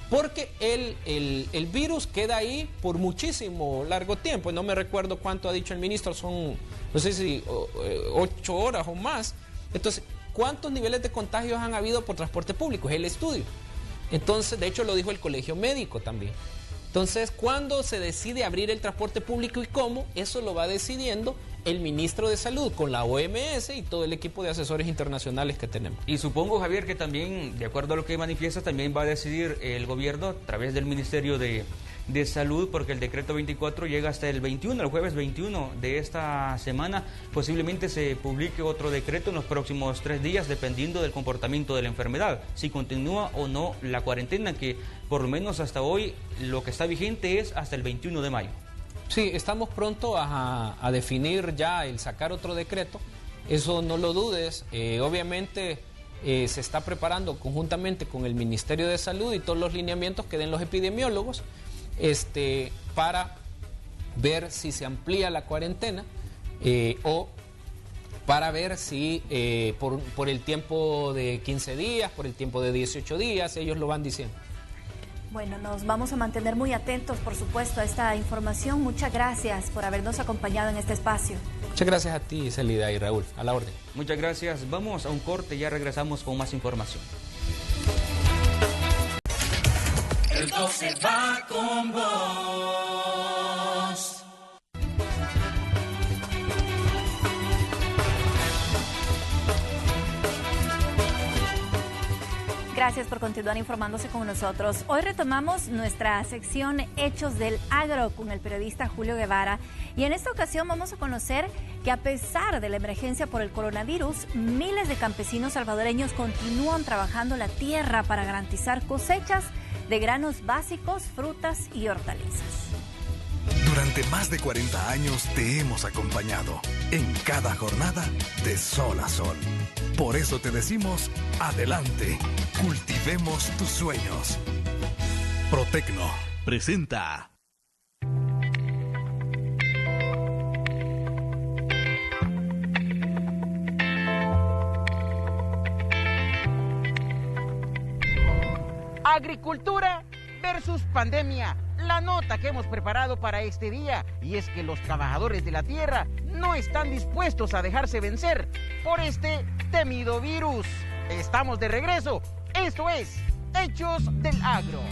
Porque el virus queda ahí por muchísimo largo tiempo. No me recuerdo cuánto ha dicho el ministro, son, no sé si 8 horas o más. Entonces, ¿cuántos niveles de contagios han habido por transporte público? Es el estudio. Entonces, de hecho, lo dijo el Colegio Médico también. Entonces, ¿cuándo se decide abrir el transporte público y cómo? Eso lo va decidiendo el ministro de Salud con la OMS y todo el equipo de asesores internacionales que tenemos. Y supongo, Javier, que también, de acuerdo a lo que manifiesta, también va a decidir el gobierno a través del Ministerio de Salud, porque el decreto 24 llega hasta el 21, el jueves 21 de esta semana. Posiblemente se publique otro decreto en los próximos 3 días, dependiendo del comportamiento de la enfermedad, si continúa o no la cuarentena, que por lo menos hasta hoy lo que está vigente es hasta el 21 de mayo. Sí, estamos pronto a definir ya el sacar otro decreto, eso no lo dudes. Obviamente se está preparando conjuntamente con el Ministerio de Salud y todos los lineamientos que den los epidemiólogos para ver si se amplía la cuarentena o para ver si por el tiempo de 15 días, por el tiempo de 18 días, ellos lo van diciendo. Bueno, nos vamos a mantener muy atentos, por supuesto, a esta información. Muchas gracias por habernos acompañado en este espacio. Muchas gracias a ti, Celida y Raúl. A la orden. Muchas gracias. Vamos a un corte y ya regresamos con más información. El 12 va con vos. Gracias por continuar informándose con nosotros. Hoy retomamos nuestra sección Hechos del Agro con el periodista Julio Guevara y en esta ocasión vamos a conocer que a pesar de la emergencia por el coronavirus, miles de campesinos salvadoreños continúan trabajando la tierra para garantizar cosechas de granos básicos, frutas y hortalizas. Durante más de 40 años te hemos acompañado en cada jornada de sol a sol. Por eso te decimos, adelante, cultivemos tus sueños. Protecno presenta. Agricultura versus pandemia. La nota que hemos preparado para este día, y es que los trabajadores de la tierra no están dispuestos a dejarse vencer por este temido virus. Estamos de regreso. Esto es Hechos del Agro.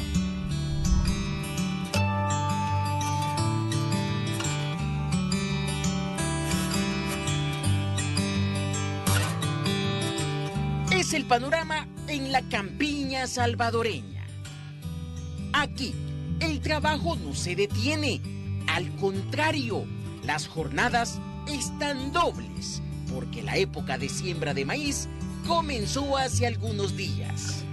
Es el panorama en la campiña salvadoreña. Aquí el trabajo no se detiene. Al contrario, las jornadas están dobles, porque la época de siembra de maíz comenzó hace algunos días.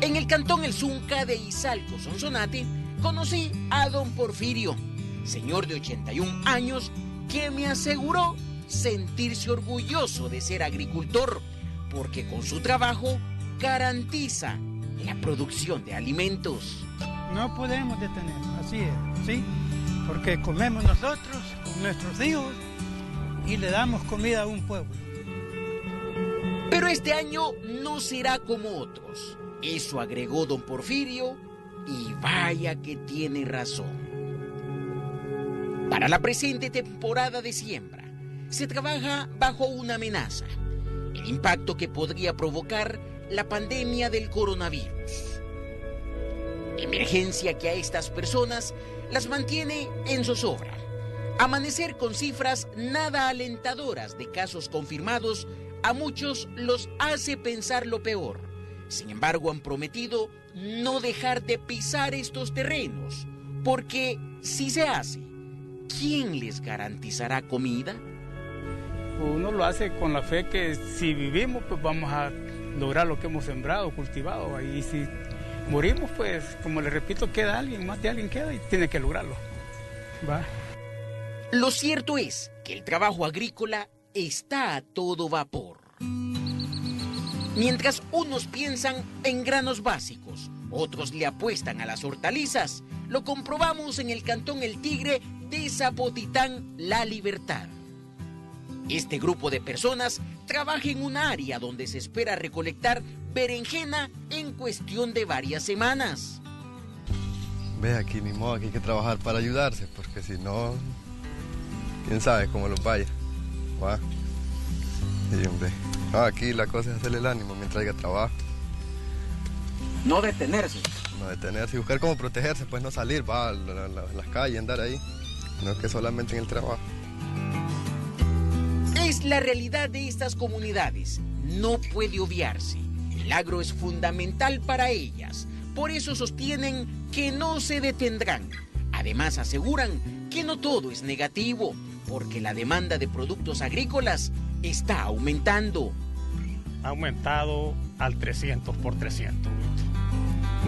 En el cantón El Zunca de Izalco, Sonsonate, conocí a don Porfirio, señor de 81 años, que me aseguró sentirse orgulloso de ser agricultor, porque con su trabajo garantiza la producción de alimentos. No podemos detenernos, así es, ¿sí? Porque comemos nosotros, con nuestros hijos, y le damos comida a un pueblo. Pero este año no será como otros. Eso agregó don Porfirio, y vaya que tiene razón. Para la presente temporada de siembra, se trabaja bajo una amenaza: el impacto que podría provocar la pandemia del coronavirus. Emergencia que a estas personas las mantiene en zozobra. Amanecer con cifras nada alentadoras de casos confirmados a muchos los hace pensar lo peor. Sin embargo, han prometido no dejar de pisar estos terrenos, porque si se hace, ¿quién les garantizará comida? Uno lo hace con la fe que si vivimos, pues vamos a lograr lo que hemos sembrado, cultivado. Y si morimos, pues, como les repito, queda alguien, más de alguien queda y tiene que lograrlo. ¿Va? Lo cierto es que el trabajo agrícola está a todo vapor. Mientras unos piensan en granos básicos, otros le apuestan a las hortalizas. Lo comprobamos en el cantón El Tigre de Zapotitán, La Libertad. Este grupo de personas trabaja en un área donde se espera recolectar berenjena en cuestión de varias semanas. Ve, aquí ni modo, aquí hay que trabajar para ayudarse, porque si no, quién sabe cómo los vaya. ¿Va? Sí, hombre. No, aquí la cosa es hacerle el ánimo mientras haya trabajo. No detenerse. No detenerse y buscar cómo protegerse, pues no salir, va a las calles, andar ahí, no que solamente en el trabajo. Es la realidad de estas comunidades, no puede obviarse. El agro es fundamental para ellas, por eso sostienen que no se detendrán. Además aseguran que no todo es negativo, porque la demanda de productos agrícolas está aumentando. Ha aumentado al 300 por 300.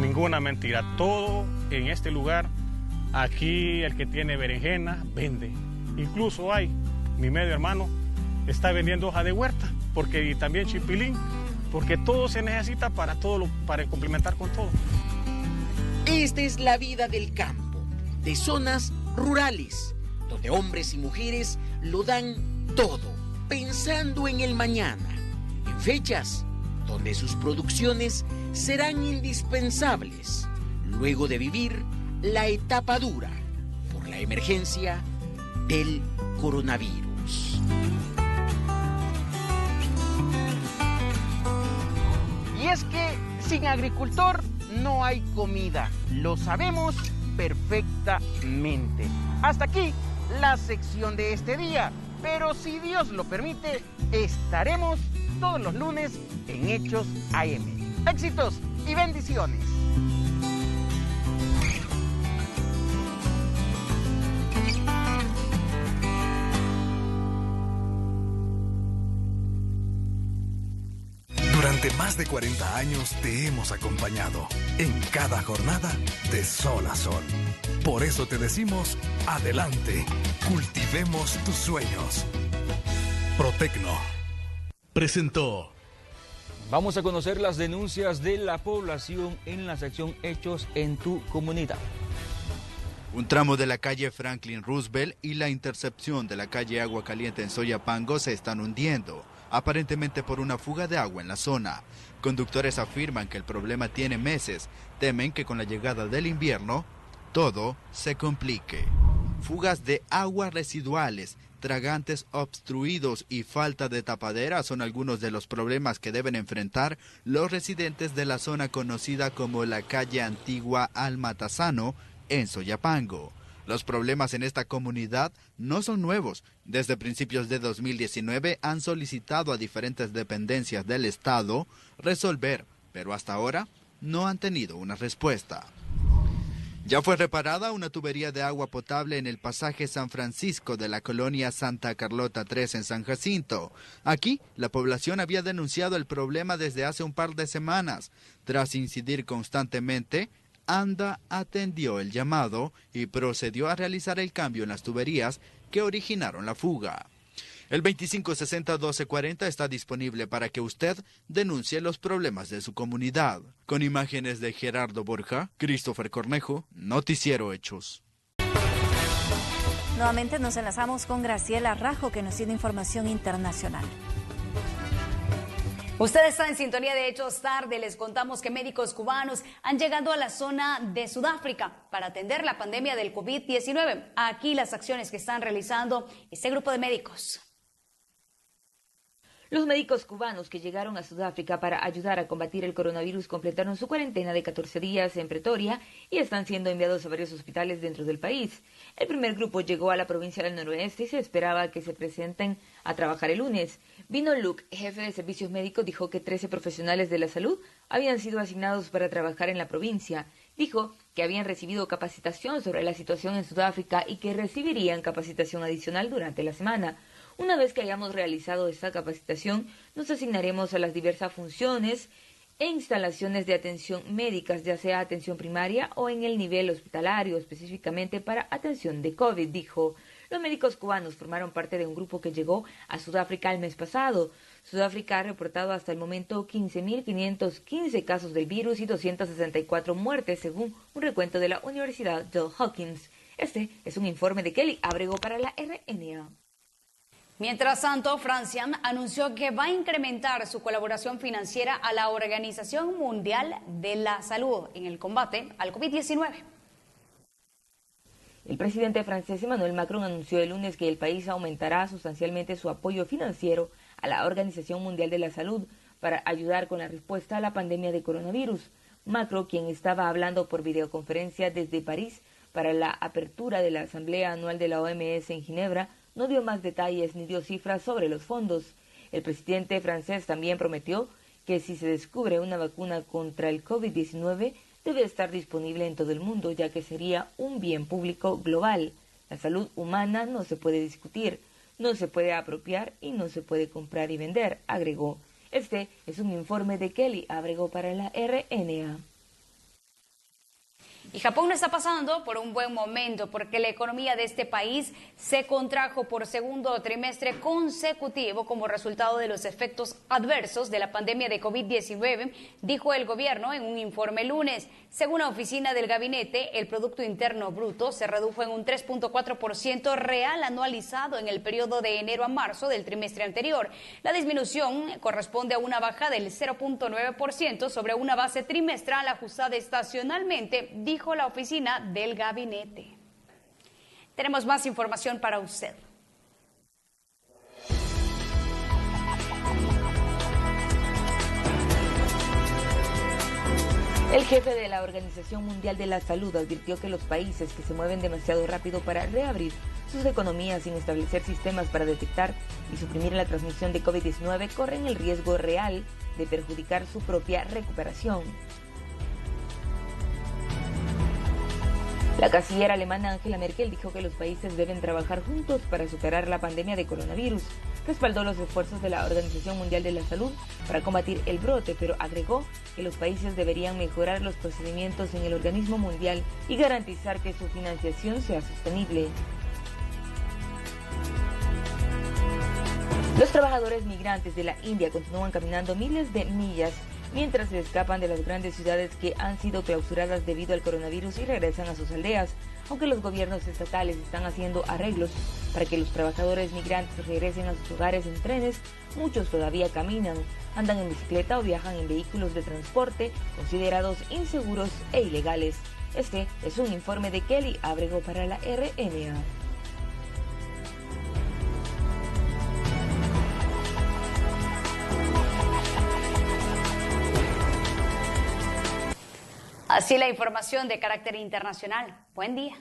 Ninguna mentira, todo en este lugar, aquí el que tiene berenjena vende. Incluso hay, mi medio hermano está vendiendo hoja de huerta, porque y también chipilín, porque todo se necesita para todo, para complementar con todo. Esta es la vida del campo, de zonas rurales, donde hombres y mujeres lo dan todo, pensando en el mañana, en fechas donde sus producciones serán indispensables, luego de vivir la etapa dura por la emergencia del coronavirus. Y es que sin agricultor no hay comida, lo sabemos perfectamente. Hasta aquí la sección de este día, pero si Dios lo permite, estaremos todos los lunes en Hechos AM. Éxitos y bendiciones. Durante más de 40 años te hemos acompañado en cada jornada de sol a sol. Por eso te decimos, adelante, cultivemos tus sueños. Protecno presentó. Vamos a conocer las denuncias de la población en la sección Hechos en tu comunidad. Un tramo de la calle Franklin Roosevelt y la intercepción de la calle Agua Caliente en Soyapango se están hundiendo, aparentemente por una fuga de agua en la zona. Conductores afirman que el problema tiene meses, temen que con la llegada del invierno todo se complique. Fugas de aguas residuales, tragantes obstruidos y falta de tapadera son algunos de los problemas que deben enfrentar los residentes de la zona conocida como la calle Antigua Almatazano en Soyapango. Los problemas en esta comunidad no son nuevos. Desde principios de 2019 han solicitado a diferentes dependencias del Estado resolver, pero hasta ahora no han tenido una respuesta. Ya fue reparada una tubería de agua potable en el pasaje San Francisco de la colonia Santa Carlota 3 en San Jacinto. Aquí, la población había denunciado el problema desde hace un par de semanas. Tras incidir constantemente, ANDA atendió el llamado y procedió a realizar el cambio en las tuberías que originaron la fuga. El 2560-1240 está disponible para que usted denuncie los problemas de su comunidad. Con imágenes de Gerardo Borja, Christopher Cornejo, Noticiero Hechos. Nuevamente nos enlazamos con Graciela Rajo, que nos tiene información internacional. Usted está en sintonía de Hechos Tarde. Les contamos que médicos cubanos han llegado a la zona de Sudáfrica para atender la pandemia del COVID-19. Aquí las acciones que están realizando este grupo de médicos. Los médicos cubanos que llegaron a Sudáfrica para ayudar a combatir el coronavirus completaron su cuarentena de 14 días en Pretoria y están siendo enviados a varios hospitales dentro del país. El primer grupo llegó a la provincia del noroeste y se esperaba que se presenten a trabajar el lunes. Vino Luke, jefe de servicios médicos, dijo que 13 profesionales de la salud habían sido asignados para trabajar en la provincia. Dijo que habían recibido capacitación sobre la situación en Sudáfrica y que recibirían capacitación adicional durante la semana. Una vez que hayamos realizado esta capacitación, nos asignaremos a las diversas funciones e instalaciones de atención médicas, ya sea atención primaria o en el nivel hospitalario, específicamente para atención de COVID, dijo. Los médicos cubanos formaron parte de un grupo que llegó a Sudáfrica el mes pasado. Sudáfrica ha reportado hasta el momento 15.515 casos del virus y 264 muertes, según un recuento de la Universidad Johns Hopkins. Este es un informe de Kelly Abrego para la RNA. Mientras tanto, Francia anunció que va a incrementar su colaboración financiera a la Organización Mundial de la Salud en el combate al COVID-19. El presidente francés Emmanuel Macron anunció el lunes que el país aumentará sustancialmente su apoyo financiero a la Organización Mundial de la Salud para ayudar con la respuesta a la pandemia de coronavirus. Macron, quien estaba hablando por videoconferencia desde París para la apertura de la Asamblea Anual de la OMS en Ginebra, no dio más detalles ni dio cifras sobre los fondos. El presidente francés también prometió que si se descubre una vacuna contra el COVID-19, debe estar disponible en todo el mundo, ya que sería un bien público global. La salud humana no se puede discutir, no se puede apropiar y no se puede comprar y vender, agregó. Este es un informe de Kelly Abrego para la RNA. Y Japón no está pasando por un buen momento porque la economía de este país se contrajo por segundo trimestre consecutivo como resultado de los efectos adversos de la pandemia de COVID-19, dijo el gobierno en un informe lunes. Según la oficina del gabinete, el Producto Interno Bruto se redujo en un 3.4% real anualizado en el periodo de enero a marzo del trimestre anterior. La disminución corresponde a una baja del 0.9% sobre una base trimestral ajustada estacionalmente, dijo la oficina del gabinete. Tenemos más información para usted. El jefe de la Organización Mundial de la Salud advirtió que los países que se mueven demasiado rápido para reabrir sus economías sin establecer sistemas para detectar y suprimir la transmisión de COVID-19 corren el riesgo real de perjudicar su propia recuperación. La canciller alemana Angela Merkel dijo que los países deben trabajar juntos para superar la pandemia de coronavirus. Respaldó los esfuerzos de la Organización Mundial de la Salud para combatir el brote, pero agregó que los países deberían mejorar los procedimientos en el organismo mundial y garantizar que su financiación sea sostenible. Los trabajadores migrantes de la India continúan caminando miles de millas mientras se escapan de las grandes ciudades que han sido clausuradas debido al coronavirus y regresan a sus aldeas. Aunque los gobiernos estatales están haciendo arreglos para que los trabajadores migrantes regresen a sus hogares en trenes, muchos todavía caminan, andan en bicicleta o viajan en vehículos de transporte considerados inseguros e ilegales. Este es un informe de Kelly Abrego para la RNA. Así la información de carácter internacional. Buen día.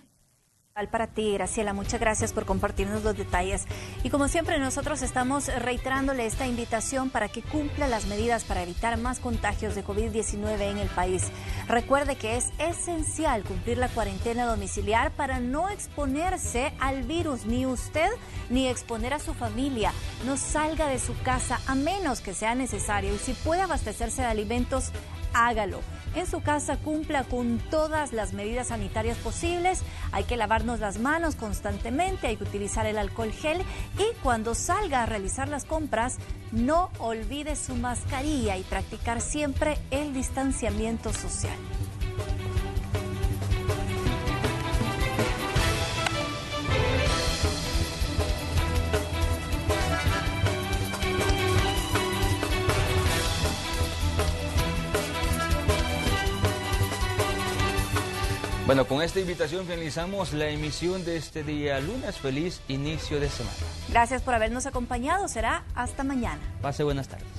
Para ti, Graciela, muchas gracias por compartirnos los detalles. Y como siempre, nosotros estamos reiterándole esta invitación para que cumpla las medidas para evitar más contagios de COVID-19 en el país. Recuerde que es esencial cumplir la cuarentena domiciliar para no exponerse al virus, ni usted ni exponer a su familia. No salga de su casa a menos que sea necesario y si puede abastecerse de alimentos, hágalo. En su casa cumpla con todas las medidas sanitarias posibles. Hay que lavarnos las manos constantemente, hay que utilizar el alcohol gel y cuando salga a realizar las compras, no olvide su mascarilla y practicar siempre el distanciamiento social. Bueno, con esta invitación finalizamos la emisión de este día lunes. Feliz inicio de semana. Gracias por habernos acompañado. Será hasta mañana. Pase buenas tardes.